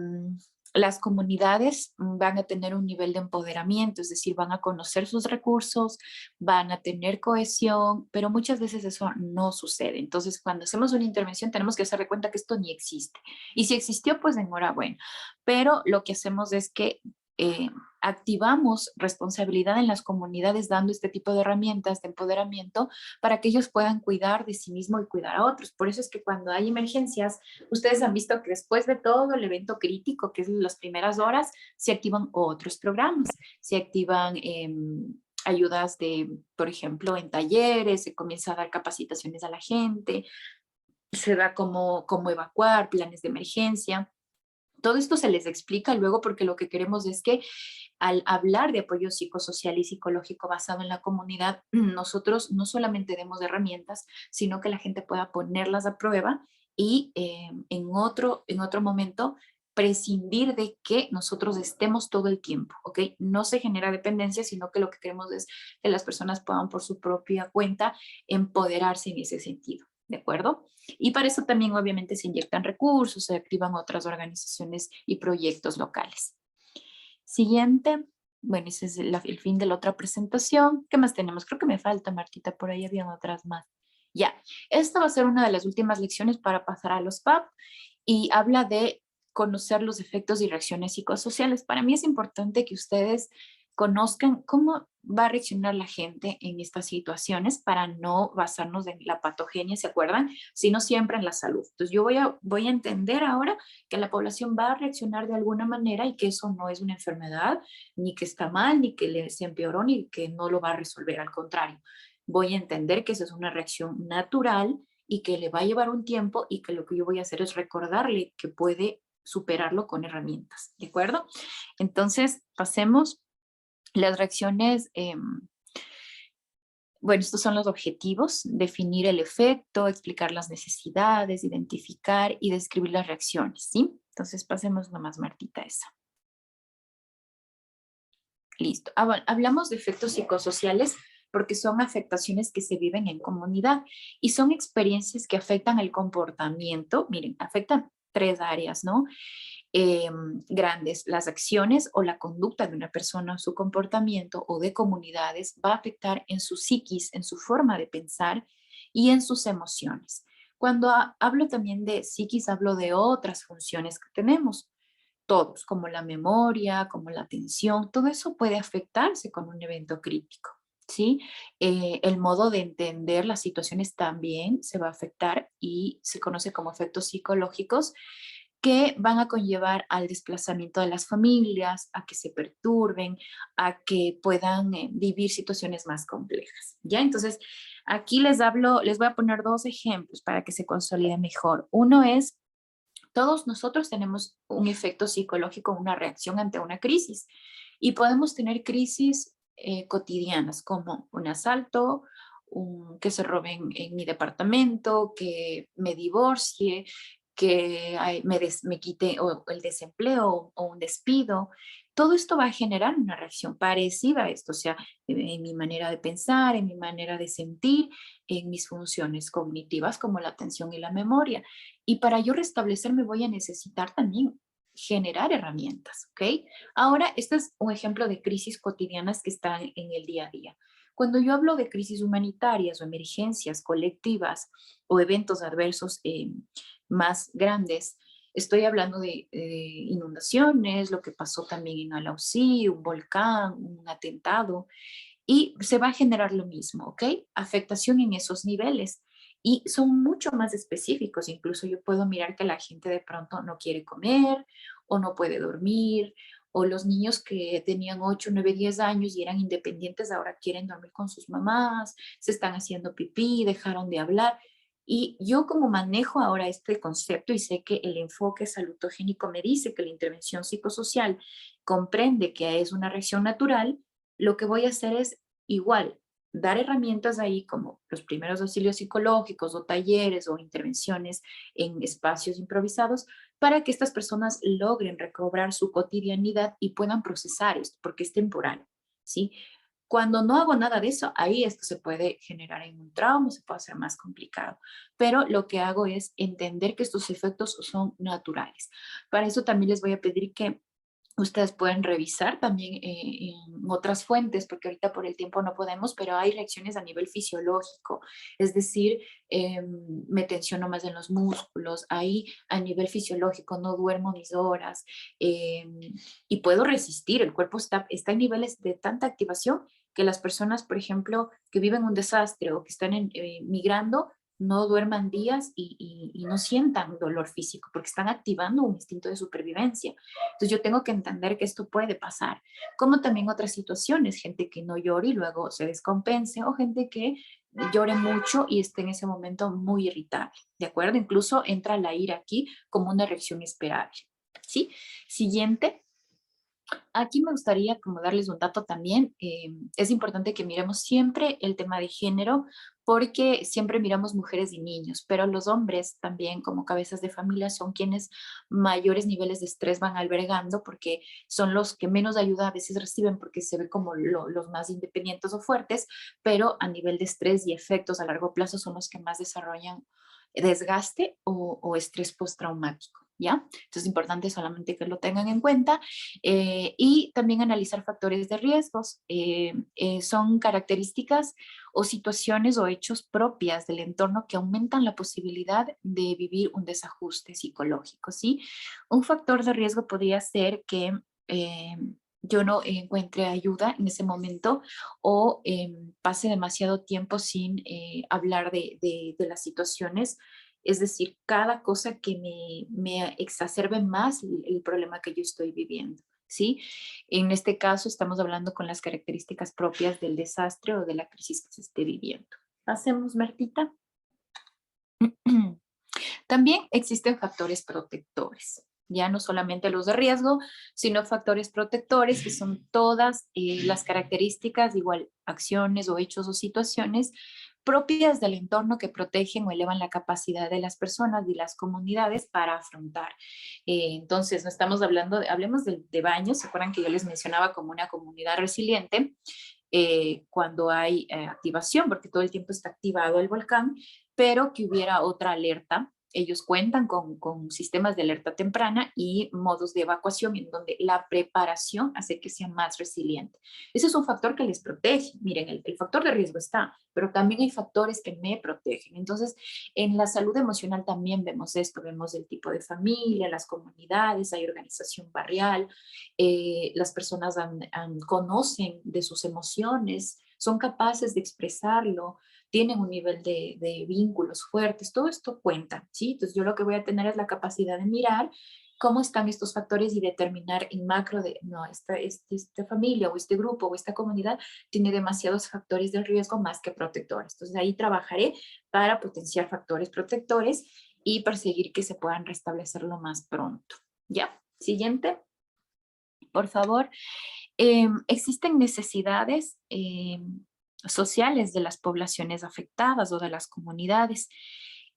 las comunidades van a tener un nivel de empoderamiento, es decir, van a conocer sus recursos, van a tener cohesión, pero muchas veces eso no sucede. Entonces, cuando hacemos una intervención tenemos que hacer de cuenta que esto ni existe. Y si existió, pues enhorabuena. Pero lo que hacemos es que activamos responsabilidad en las comunidades dando este tipo de herramientas de empoderamiento para que ellos puedan cuidar de sí mismos y cuidar a otros. Por eso es que cuando hay emergencias, ustedes han visto que después de todo el evento crítico, que es las primeras horas, se activan otros programas, se activan ayudas de, por ejemplo, en talleres, se comienza a dar capacitaciones a la gente, se da cómo evacuar, planes de emergencia. Todo esto se les explica luego porque lo que queremos es que al hablar de apoyo psicosocial y psicológico basado en la comunidad, nosotros no solamente demos herramientas, sino que la gente pueda ponerlas a prueba y en otro momento prescindir de que nosotros estemos todo el tiempo, ¿ok? No se genera dependencia, sino que lo que queremos es que las personas puedan por su propia cuenta empoderarse en ese sentido, ¿de acuerdo? Y para eso también obviamente se inyectan recursos, se activan otras organizaciones y proyectos locales. Siguiente. Bueno, ese es el fin de la otra presentación. ¿Qué más tenemos? Creo que me falta, Martita, por ahí habían otras más. Ya, esta va a ser una de las últimas lecciones para pasar a los PAP y habla de conocer los efectos y reacciones psicosociales. Para mí es importante que ustedes conozcan cómo va a reaccionar la gente en estas situaciones para no basarnos en la patogenia, ¿se acuerdan? Sino siempre en la salud. Entonces yo voy a entender ahora que la población va a reaccionar de alguna manera y que eso no es una enfermedad, ni que está mal, ni que se empeoró, ni que no lo va a resolver. Al contrario, voy a entender que esa es una reacción natural y que le va a llevar un tiempo y que lo que yo voy a hacer es recordarle que puede superarlo con herramientas, ¿de acuerdo? Entonces, pasemos las reacciones. Bueno, estos son los objetivos: definir el efecto, explicar las necesidades, identificar y describir las reacciones, ¿sí? Entonces, pasemos nomás, Martita, esa. Listo. Bueno, hablamos de efectos psicosociales porque son afectaciones que se viven en comunidad y son experiencias que afectan el comportamiento. Miren, afectan tres áreas, ¿no? Grandes: las acciones o la conducta de una persona, su comportamiento o de comunidades va a afectar en su psiquis, en su forma de pensar y en sus emociones. Cuando hablo también de psiquis, hablo de otras funciones que tenemos todos, como la memoria, como la atención. Todo eso puede afectarse con un evento crítico, ¿sí? El modo de entender las situaciones también se va a afectar y se conoce como efectos psicológicos, que van a conllevar al desplazamiento de las familias, a que se perturben, a que puedan vivir situaciones más complejas, ¿ya? Entonces, aquí les voy a poner dos ejemplos para que se consolide mejor. Uno es: todos nosotros tenemos un efecto psicológico, una reacción ante una crisis, y podemos tener crisis cotidianas como un asalto, que se roben en mi departamento, que me divorcie, que me quite o el desempleo o un despido. Todo esto va a generar una reacción parecida a esto, o sea, en mi manera de pensar, en mi manera de sentir, en mis funciones cognitivas como la atención y la memoria. Y para yo restablecerme voy a necesitar también generar herramientas, ¿ok? Ahora, este es un ejemplo de crisis cotidianas que están en el día a día. Cuando yo hablo de crisis humanitarias o emergencias colectivas o eventos adversos más grandes, estoy hablando de inundaciones, lo que pasó también en Alausí, un volcán, un atentado, y se va a generar lo mismo, ¿ok? Afectación en esos niveles. Y son mucho más específicos. Incluso yo puedo mirar que la gente de pronto no quiere comer o no puede dormir, o los niños que tenían 8, 9, 10 años y eran independientes ahora quieren dormir con sus mamás, se están haciendo pipí, dejaron de hablar. Y yo, como manejo ahora este concepto y sé que el enfoque salutogénico me dice que la intervención psicosocial comprende que es una reacción natural, lo que voy a hacer es igual dar herramientas ahí como los primeros auxilios psicológicos o talleres o intervenciones en espacios improvisados para que estas personas logren recobrar su cotidianidad y puedan procesar esto, porque es temporal, ¿sí? Cuando no hago nada de eso, ahí esto se puede generar en un trauma, se puede hacer más complicado. Pero lo que hago es entender que estos efectos son naturales. Para eso también les voy a pedir que ustedes pueden revisar también en otras fuentes, porque ahorita por el tiempo no podemos, pero hay reacciones a nivel fisiológico, es decir, me tensiono más en los músculos, ahí a nivel fisiológico no duermo mis horas y puedo resistir, el cuerpo está en niveles de tanta activación que las personas, por ejemplo, que viven un desastre o que están migrando, no duerman días y no sientan dolor físico porque están activando un instinto de supervivencia. Entonces yo tengo que entender que esto puede pasar, como también otras situaciones, gente que no llore y luego se descompense, o gente que llore mucho y esté en ese momento muy irritable, ¿de acuerdo? Incluso entra la ira aquí como una reacción esperable, ¿sí? Siguiente. Aquí me gustaría como darles un dato también. Es importante que miremos siempre el tema de género porque siempre miramos mujeres y niños, pero los hombres también como cabezas de familia son quienes mayores niveles de estrés van albergando porque son los que menos ayuda a veces reciben porque se ve como los más independientes o fuertes, pero a nivel de estrés y efectos a largo plazo son los que más desarrollan desgaste o estrés postraumático, ¿ya? Entonces es importante solamente que lo tengan en cuenta y también analizar factores de riesgos. Son características o situaciones o hechos propias del entorno que aumentan la posibilidad de vivir un desajuste psicológico, ¿sí? Un factor de riesgo podría ser que yo no encuentre ayuda en ese momento o pase demasiado tiempo sin hablar de las situaciones. Es decir, cada cosa que me exacerbe más el problema que yo estoy viviendo, ¿sí? En este caso estamos hablando con las características propias del desastre o de la crisis que se esté viviendo. Hacemos, Martita. También existen factores protectores, ya no solamente los de riesgo, sino factores protectores que son todas las características, igual acciones o hechos o situaciones propias del entorno que protegen o elevan la capacidad de las personas y las comunidades para afrontar. Entonces, no estamos hablando, hablemos de baños, ¿se acuerdan que yo les mencionaba como una comunidad resiliente? Cuando hay activación, porque todo el tiempo está activado el volcán, pero que hubiera otra alerta. Ellos cuentan con sistemas de alerta temprana y modos de evacuación en donde la preparación hace que sea más resiliente. Ese es un factor que les protege. Miren, el factor de riesgo está, pero también hay factores que me protegen. Entonces, en la salud emocional también vemos esto, vemos el tipo de familia, las comunidades, hay organización barrial, las personas conocen de sus emociones, son capaces de expresarlo, tienen un nivel de vínculos fuertes, todo esto cuenta, ¿sí? Entonces yo lo que voy a tener es la capacidad de mirar cómo están estos factores y determinar en macro de, no, esta familia o este grupo o esta comunidad tiene demasiados factores de riesgo más que protectores. Entonces ahí trabajaré para potenciar factores protectores y perseguir que se puedan restablecer lo más pronto. ¿Ya? Siguiente, por favor. Existen necesidades sociales de las poblaciones afectadas o de las comunidades.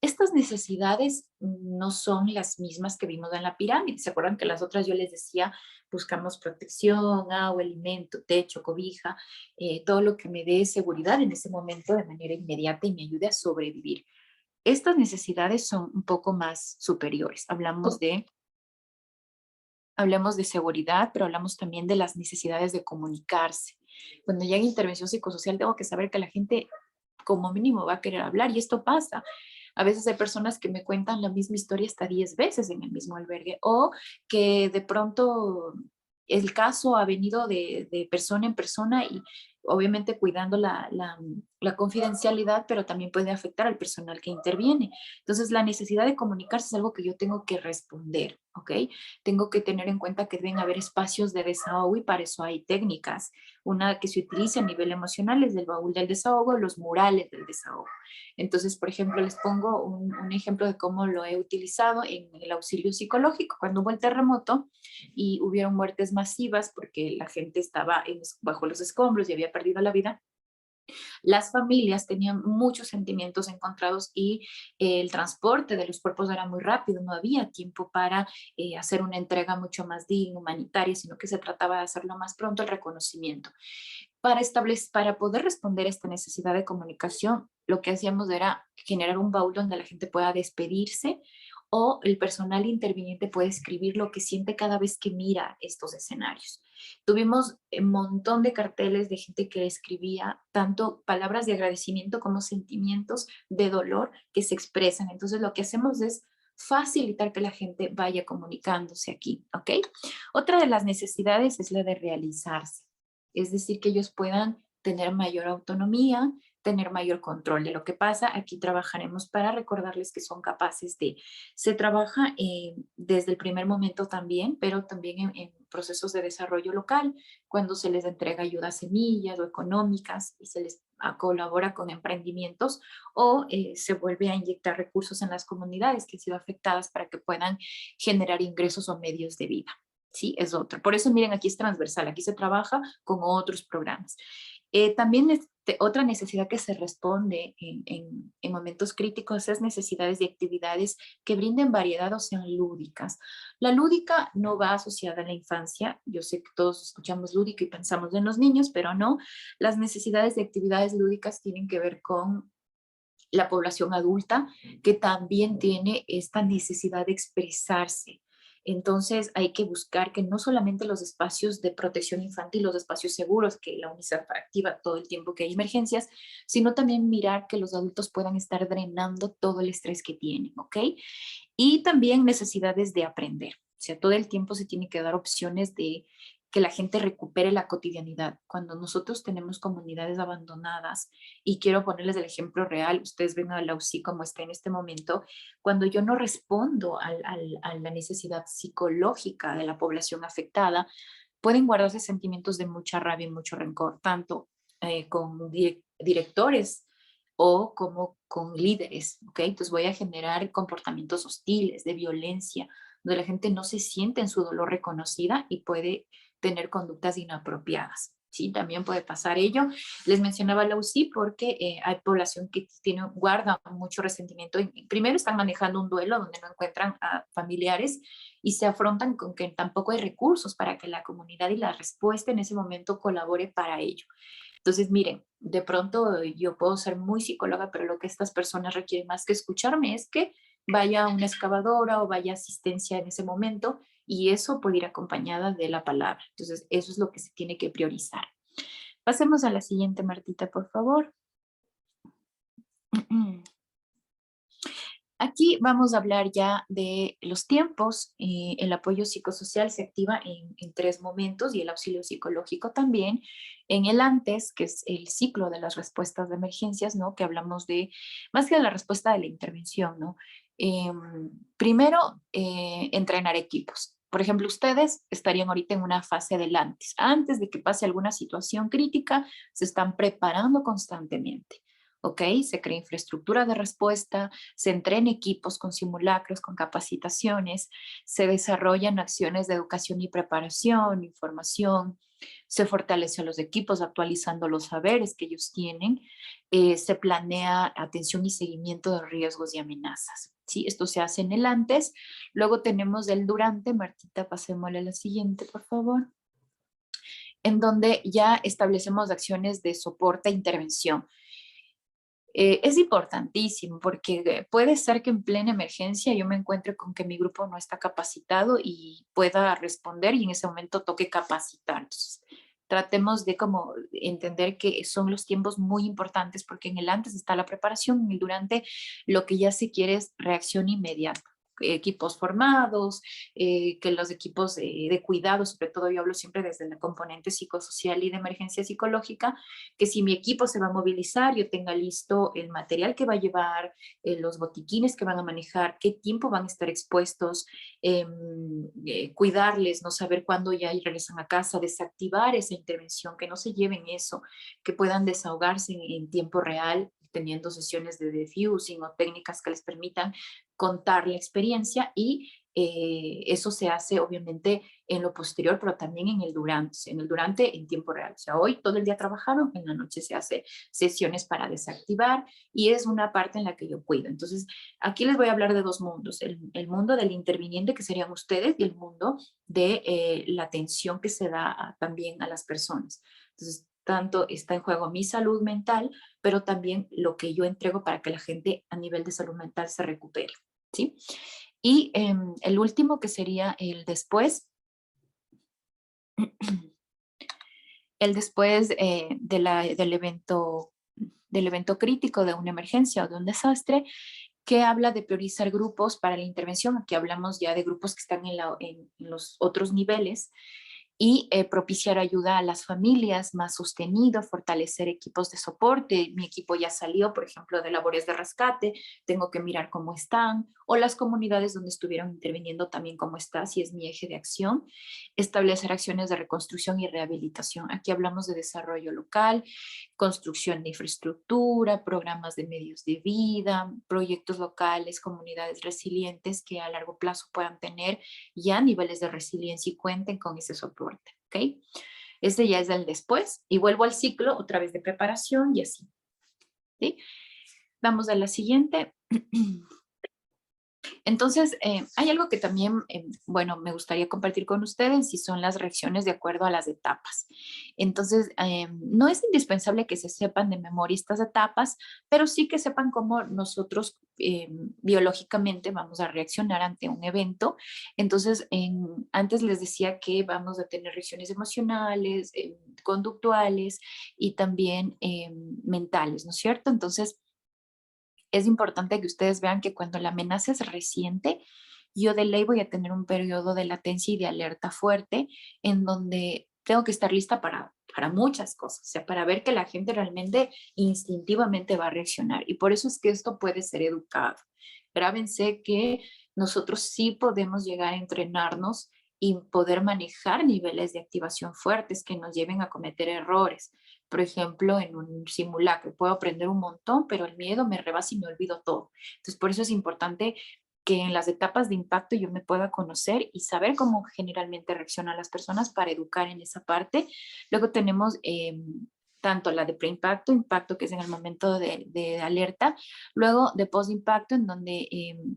Estas necesidades no son las mismas que vimos en la pirámide. ¿Se acuerdan que las otras yo les decía, buscamos protección, agua, alimento, techo, cobija, todo lo que me dé seguridad en ese momento de manera inmediata y me ayude a sobrevivir? Estas necesidades son un poco más superiores. Hablemos de seguridad, pero hablamos también de las necesidades de comunicarse. Cuando llega intervención psicosocial, tengo que saber que la gente como mínimo va a querer hablar y esto pasa. A veces hay personas que me cuentan la misma historia hasta 10 veces en el mismo albergue o que de pronto el caso ha venido de persona en persona y obviamente cuidando la confidencialidad, pero también puede afectar al personal que interviene. Entonces, la necesidad de comunicarse es algo que yo tengo que responder, ¿ok? Tengo que tener en cuenta que deben haber espacios de desahogo y para eso hay técnicas. Una que se utiliza a nivel emocional es el baúl del desahogo, los murales del desahogo. Entonces, por ejemplo, les pongo un ejemplo de cómo lo he utilizado en el auxilio psicológico. Cuando hubo el terremoto y hubieron muertes masivas porque la gente estaba bajo los escombros y había perdido la vida, las familias tenían muchos sentimientos encontrados y el transporte de los cuerpos era muy rápido, no había tiempo para hacer una entrega mucho más digna, humanitaria, sino que se trataba de hacerlo más pronto, el reconocimiento. Para poder responder a esta necesidad de comunicación, lo que hacíamos era generar un baúl donde la gente pueda despedirse o el personal interviniente puede escribir lo que siente cada vez que mira estos escenarios. Tuvimos un montón de carteles de gente que escribía tanto palabras de agradecimiento como sentimientos de dolor que se expresan. Entonces lo que hacemos es facilitar que la gente vaya comunicándose aquí, ¿ok? Otra de las necesidades es la de realizarse, es decir, que ellos puedan tener mayor autonomía, tener mayor control de lo que pasa. Aquí trabajaremos para recordarles que son capaces de, se trabaja desde el primer momento también, pero también en procesos de desarrollo local, cuando se les entrega ayuda a semillas o económicas y se les colabora con emprendimientos o se vuelve a inyectar recursos en las comunidades que han sido afectadas para que puedan generar ingresos o medios de vida. Sí, es otro. Por eso, miren, aquí es transversal, aquí se trabaja con otros programas. También otra necesidad que se responde en momentos críticos es necesidades de actividades que brinden variedad o sean lúdicas. La lúdica no va asociada a la infancia. Yo sé que todos escuchamos lúdica y pensamos en los niños, pero no. Las necesidades de actividades lúdicas tienen que ver con la población adulta que también tiene esta necesidad de expresarse. Entonces hay que buscar que no solamente los espacios de protección infantil, los espacios seguros que la UNICEF activa todo el tiempo que hay emergencias, sino también mirar que los adultos puedan estar drenando todo el estrés que tienen, ¿ok? Y también necesidades de aprender. O sea, todo el tiempo se tiene que dar opciones de que la gente recupere la cotidianidad. Cuando nosotros tenemos comunidades abandonadas, y quiero ponerles el ejemplo real, ustedes ven a la UCI como está en este momento, cuando yo no respondo a la necesidad psicológica de la población afectada, pueden guardarse sentimientos de mucha rabia y mucho rencor, tanto con directores o como con líderes, ¿ok? Entonces voy a generar comportamientos hostiles, de violencia, donde la gente no se siente en su dolor reconocida y puede tener conductas inapropiadas. Sí, también puede pasar ello. Les mencionaba la UCI porque hay población que guarda mucho resentimiento. Primero están manejando un duelo donde no encuentran a familiares y se afrontan con que tampoco hay recursos para que la comunidad y la respuesta en ese momento colabore para ello. Entonces, miren, de pronto yo puedo ser muy psicóloga, pero lo que estas personas requieren más que escucharme es que vaya a una excavadora o vaya a asistencia en ese momento, y eso puede ir acompañada de la palabra. Entonces, eso es lo que se tiene que priorizar. Pasemos a la siguiente, Martita, por favor. Aquí vamos a hablar ya de los tiempos. El apoyo psicosocial se activa en 3 momentos y el auxilio psicológico también. En el antes, que es el ciclo de las respuestas de emergencias, ¿no? Que hablamos de, más que de la respuesta de la intervención, ¿no? Primero, entrenar equipos. Por ejemplo, ustedes estarían ahorita en una fase del antes. Antes de que pase alguna situación crítica, se están preparando constantemente. ¿Ok? Se crea infraestructura de respuesta, se entrena equipos con simulacros, con capacitaciones, se desarrollan acciones de educación y preparación, información, se fortalece a los equipos actualizando los saberes que ellos tienen, se planea atención y seguimiento de riesgos y amenazas. ¿Sí? Esto se hace en el antes. Luego tenemos el durante. Martita, pasémosle a la siguiente, por favor. En donde ya establecemos acciones de soporte e intervención. Es importantísimo porque puede ser que en plena emergencia yo me encuentre con que mi grupo no está capacitado y pueda responder, y en ese momento toque capacitar. Entonces, tratemos de como entender que son los tiempos muy importantes, porque en el antes está la preparación, en el durante lo que ya se quiere es reacción inmediata. Equipos formados, que los equipos de cuidado, sobre todo yo hablo siempre desde la componente psicosocial y de emergencia psicológica, que si mi equipo se va a movilizar, yo tenga listo el material que va a llevar, los botiquines que van a manejar, qué tiempo van a estar expuestos, cuidarles, no saber cuándo ya regresan a casa, desactivar esa intervención, que no se lleven eso, que puedan desahogarse en tiempo real, teniendo sesiones de diffusing o técnicas que les permitan contar la experiencia, y eso se hace obviamente en lo posterior, pero también en el durante en tiempo real. O sea, hoy todo el día trabajaron, en la noche se hace sesiones para desactivar, y es una parte en la que yo cuido. Entonces, aquí les voy a hablar de 2 mundos, el mundo del interviniente, que serían ustedes, y el mundo de la atención que se da también a las personas. Entonces, tanto está en juego mi salud mental, pero también lo que yo entrego para que la gente a nivel de salud mental se recupere. ¿Sí? Y el último, que sería el después, el después del evento crítico, de una emergencia o de un desastre, que habla de priorizar grupos para la intervención. Aquí hablamos ya de grupos que están en los otros niveles, y propiciar ayuda a las familias más sostenido, fortalecer equipos de soporte. Mi equipo ya salió, por ejemplo, de labores de rescate, tengo que mirar cómo están, o las comunidades donde estuvieron interviniendo también cómo está, si es mi eje de acción. Establecer acciones de reconstrucción y rehabilitación. Aquí hablamos de desarrollo local, construcción de infraestructura, programas de medios de vida, proyectos locales, comunidades resilientes que a largo plazo puedan tener ya niveles de resiliencia y cuenten con ese soporte, ¿ok? Este ya es el después, y vuelvo al ciclo otra vez de preparación y así, ¿sí? Vamos a la siguiente. Entonces, hay algo que también, bueno, me gustaría compartir con ustedes, y son las reacciones de acuerdo a las etapas. Entonces, no es indispensable que se sepan de memoria estas etapas, pero sí que sepan cómo nosotros biológicamente vamos a reaccionar ante un evento. Entonces, antes les decía que vamos a tener reacciones emocionales, conductuales y también mentales, ¿no es cierto? Entonces, es importante que ustedes vean que cuando la amenaza es reciente, yo de ley voy a tener un periodo de latencia y de alerta fuerte en donde tengo que estar lista para muchas cosas, o sea, para ver que la gente realmente instintivamente va a reaccionar. Y por eso es que esto puede ser educado. Grábense que nosotros sí podemos llegar a entrenarnos y poder manejar niveles de activación fuertes que nos lleven a cometer errores. Por ejemplo, en un simulacro puedo aprender un montón, pero el miedo me rebasa y me olvido todo. Entonces, por eso es importante que en las etapas de impacto yo me pueda conocer y saber cómo generalmente reaccionan las personas para educar en esa parte. Luego tenemos tanto la de preimpacto, impacto que es en el momento de alerta, luego de postimpacto en donde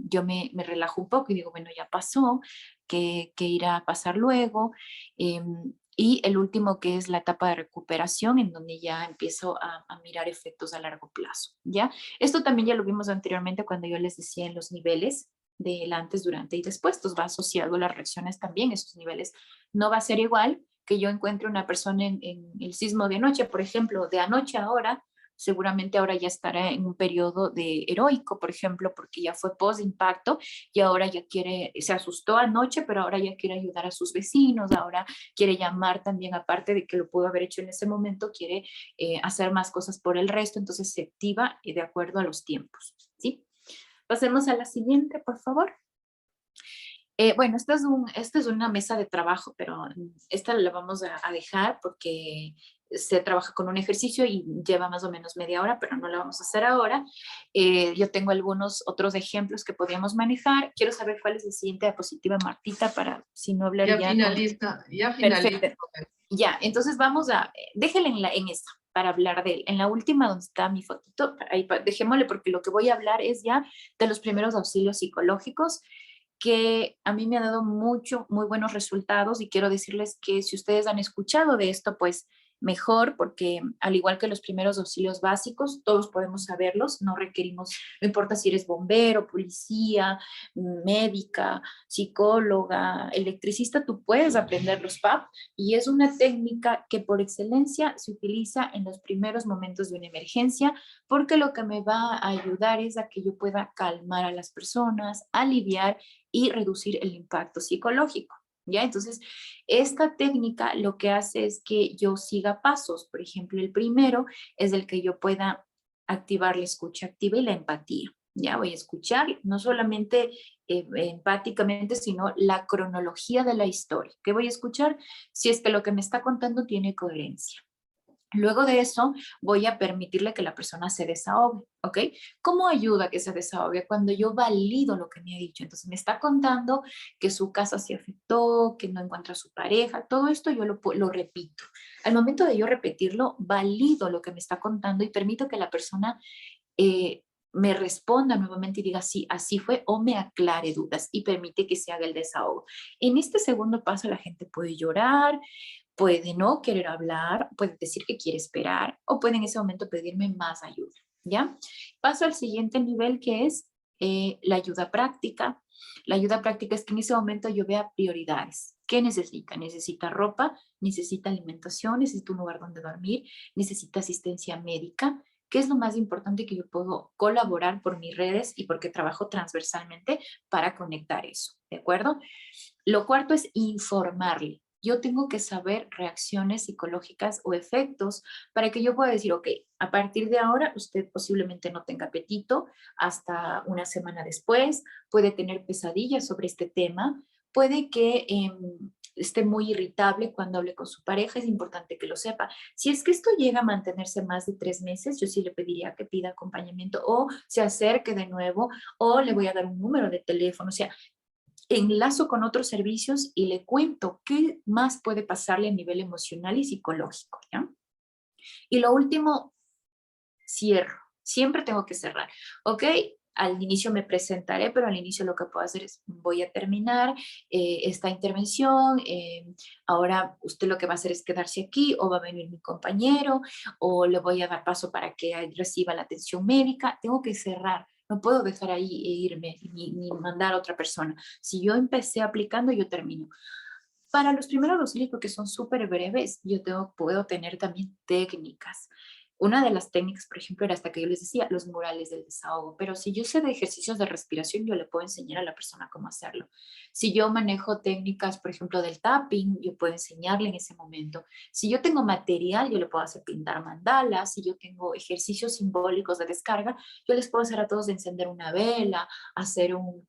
yo me relajo un poco y digo, bueno, ya pasó, que irá a pasar luego. Y el último que es la etapa de recuperación, en donde ya empiezo a mirar efectos a largo plazo, ¿ya? Esto también ya lo vimos anteriormente cuando yo les decía en los niveles del antes, durante y después. Entonces va asociado a las reacciones también, esos niveles. No va a ser igual que yo encuentre una persona en el sismo de anoche, por ejemplo, de anoche a ahora, seguramente ahora ya estará en un periodo de heroico, por ejemplo, porque ya fue post-impacto y ahora ya quiere, se asustó anoche, pero ahora ya quiere ayudar a sus vecinos, ahora quiere llamar también, aparte de que lo pudo haber hecho en ese momento, quiere hacer más cosas por el resto, entonces se activa de acuerdo a los tiempos, ¿sí? Pasemos a la siguiente, por favor. Bueno, esta es una mesa de trabajo, pero esta la vamos a dejar porque se trabaja con un ejercicio y lleva más o menos media hora, pero no la vamos a hacer ahora. Yo tengo algunos otros ejemplos que podríamos manejar. Quiero saber cuál es la siguiente diapositiva, Martita, para si no hablar Ya ya. finaliza, ya finaliza. Perfecto. Ya, entonces vamos a, déjela en esta para hablar de él. En la última donde está mi fotito, ahí, dejémosle porque lo que voy a hablar es ya de los primeros auxilios psicológicos que a mí me ha dado muy buenos resultados y quiero decirles que si ustedes han escuchado de esto, pues mejor, porque al igual que los primeros auxilios básicos, todos podemos saberlos, no requerimos, no importa si eres bombero, policía, médica, psicóloga, electricista, tú puedes aprender los PAP y es una técnica que por excelencia se utiliza en los primeros momentos de una emergencia, porque lo que me va a ayudar es a que yo pueda calmar a las personas, aliviar y reducir el impacto psicológico. ¿Ya? Entonces, esta técnica lo que hace es que yo siga pasos. Por ejemplo, el primero es el que yo pueda activar la escucha activa y la empatía. Ya voy a escuchar no solamente empáticamente, sino la cronología de la historia. ¿Qué voy a escuchar? Si es que lo que me está contando tiene coherencia. Luego de eso, voy a permitirle que la persona se desahogue, ¿ok? ¿Cómo ayuda a que se desahogue? Cuando yo valido lo que me ha dicho. Entonces, me está contando que su casa se afectó, que no encuentra a su pareja. Todo esto yo lo repito. Al momento de yo repetirlo, valido lo que me está contando y permito que la persona me responda nuevamente y diga sí, así fue, o me aclare dudas y permite que se haga el desahogo. En este segundo paso, la gente puede llorar, puede no querer hablar, puede decir que quiere esperar o puede en ese momento pedirme más ayuda, ¿ya? Paso al siguiente nivel que es la ayuda práctica. La ayuda práctica es que en ese momento yo vea prioridades. ¿Qué necesita? Necesita ropa, necesita alimentación, necesita un lugar donde dormir, necesita asistencia médica. ¿Qué es lo más importante que yo puedo colaborar por mis redes y porque trabajo transversalmente para conectar eso? ¿De acuerdo? Lo cuarto es informarle. Yo tengo que saber reacciones psicológicas o efectos para que yo pueda decir, ok, a partir de ahora usted posiblemente no tenga apetito hasta una semana después, puede tener pesadillas sobre este tema, puede que esté muy irritable cuando hable con su pareja, es importante que lo sepa. Si es que esto llega a mantenerse más de 3 meses, yo sí le pediría que pida acompañamiento o se acerque de nuevo o le voy a dar un número de teléfono, o sea, enlazo con otros servicios y le cuento qué más puede pasarle a nivel emocional y psicológico, ¿ya? Y lo último, cierro. Siempre tengo que cerrar. ¿Ok? Al inicio me presentaré, pero al inicio lo que puedo hacer es, voy a terminar esta intervención, ahora usted lo que va a hacer es quedarse aquí o va a venir mi compañero o le voy a dar paso para que reciba la atención médica. Tengo que cerrar. No puedo dejar ahí e irme ni mandar a otra persona. Si yo empecé aplicando, yo termino. Para los primeros auxilios, porque son súper breves, puedo tener también técnicas. Una de las técnicas, por ejemplo, era hasta que yo les decía, los murales del desahogo, pero si yo sé de ejercicios de respiración, yo le puedo enseñar a la persona cómo hacerlo. Si yo manejo técnicas, por ejemplo, del tapping, yo puedo enseñarle en ese momento. Si yo tengo material, yo le puedo hacer pintar mandalas. Si yo tengo ejercicios simbólicos de descarga, yo les puedo hacer a todos encender una vela,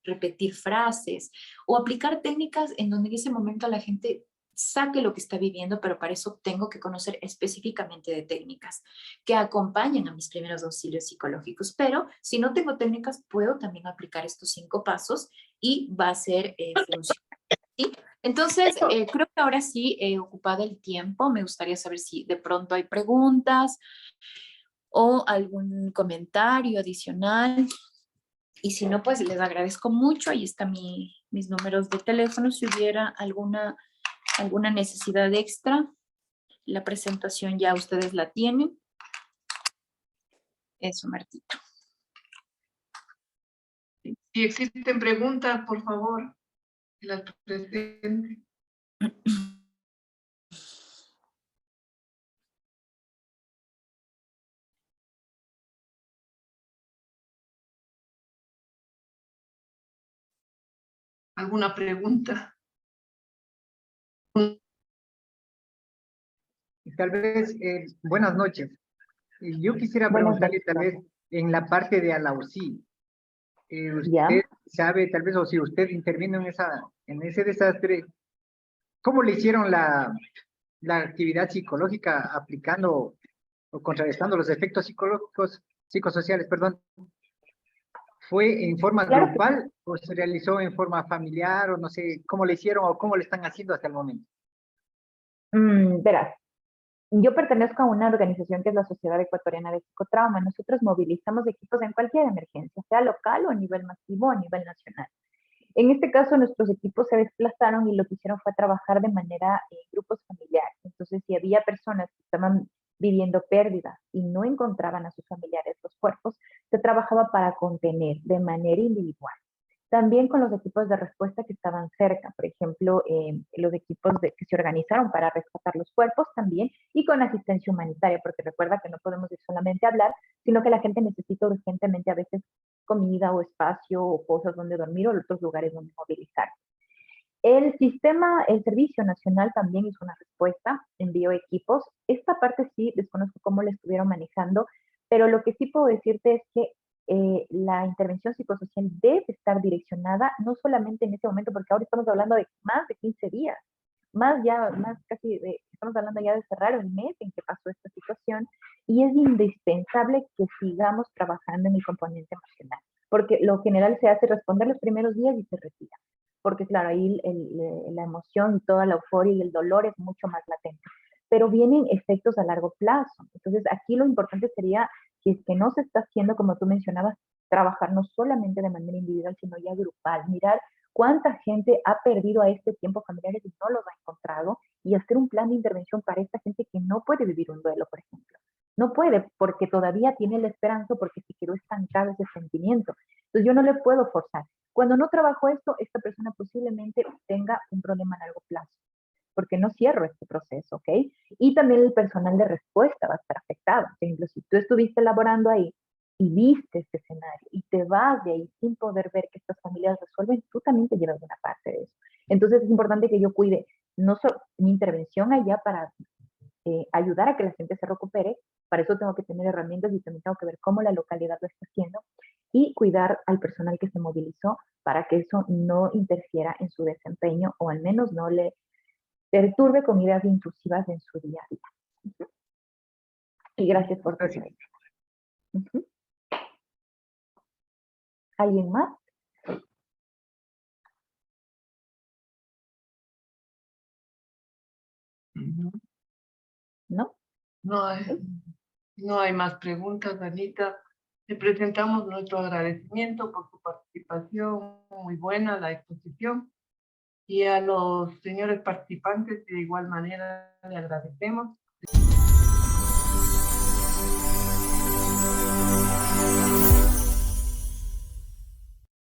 repetir frases o aplicar técnicas en donde en ese momento la gente saque lo que está viviendo, pero para eso tengo que conocer específicamente de técnicas que acompañen a mis primeros auxilios psicológicos. Pero si no tengo técnicas, puedo también aplicar estos 5 pasos y va a ser funcional. ¿Sí? Entonces, creo que ahora sí he ocupado el tiempo. Me gustaría saber si de pronto hay preguntas o algún comentario adicional. Y si no, pues les agradezco mucho. Ahí están mis números de teléfono. Si hubiera alguna necesidad extra, la presentación ya ustedes la tienen. Eso, Martito. Si existen preguntas, por favor, que las presenten. ¿Alguna pregunta? Tal vez, buenas noches. Yo quisiera Buenas preguntarle noches, tal vez en la parte de Alausí. ¿ya? Usted sabe tal vez, o si usted intervino en ese desastre, ¿cómo le hicieron la actividad psicológica aplicando o contrarrestando los efectos psicosociales, perdón? ¿Fue en forma Claro que grupal o se realizó en forma familiar o no sé cómo le hicieron o cómo le están haciendo hasta el momento? verás, yo pertenezco a una organización que es la Sociedad Ecuatoriana de Psicotrauma. Nosotros movilizamos equipos en cualquier emergencia, sea local o a nivel masivo o a nivel nacional. En este caso, nuestros equipos se desplazaron y lo que hicieron fue trabajar de manera en grupos familiares. Entonces, si había personas que estaban viviendo pérdidas y no encontraban a sus familiares los cuerpos, se trabajaba para contener de manera individual. También con los equipos de respuesta que estaban cerca, por ejemplo, los equipos que se organizaron para rescatar los cuerpos también, y con asistencia humanitaria, porque recuerda que no podemos ir solamente a hablar, sino que la gente necesita urgentemente a veces comida o espacio o cosas donde dormir o otros lugares donde movilizar. El Servicio Nacional también hizo una respuesta, envió equipos. Esta parte sí, desconozco cómo la estuvieron manejando, pero lo que sí puedo decirte es que la intervención psicosocial debe estar direccionada no solamente en este momento, porque ahora estamos hablando de más de 15 días, estamos hablando ya de cerrar el mes en que pasó esta situación, y es indispensable que sigamos trabajando en el componente emocional, porque lo general se hace responder los primeros días y se retira, porque claro, ahí la emoción y toda la euforia y el dolor es mucho más latente, pero vienen efectos a largo plazo. Entonces aquí lo importante sería, si es que no se está haciendo, como tú mencionabas, trabajar no solamente de manera individual, sino ya grupal, mirar cuánta gente ha perdido a este tiempo familiares y no los ha encontrado, y hacer un plan de intervención para esta gente que no puede vivir un duelo, por ejemplo. No puede porque todavía tiene la esperanza, porque se quedó estancado ese sentimiento. Entonces yo no le puedo forzar. Cuando no trabajo esto, esta persona posiblemente tenga un problema a largo plazo, porque no cierro este proceso, ¿ok? Y también el personal de respuesta va a estar afectado. Por ejemplo, si tú estuviste laborando ahí y viste este escenario y te vas de ahí sin poder ver que estas familias resuelven, tú también te llevas una parte de eso. Entonces es importante que yo cuide no solo mi intervención allá para ayudar a que la gente se recupere. Para eso tengo que tener herramientas y también tengo que ver cómo la localidad lo está haciendo, y cuidar al personal que se movilizó para que eso no interfiera en su desempeño, o al menos no le perturbe con ideas intrusivas en su día a día. Y gracias por tu tiempo. ¿Alguien más? ¿No? No hay más preguntas, Anita. Le presentamos nuestro agradecimiento por su participación, muy buena la exposición. Y a los señores participantes, de igual manera, le agradecemos.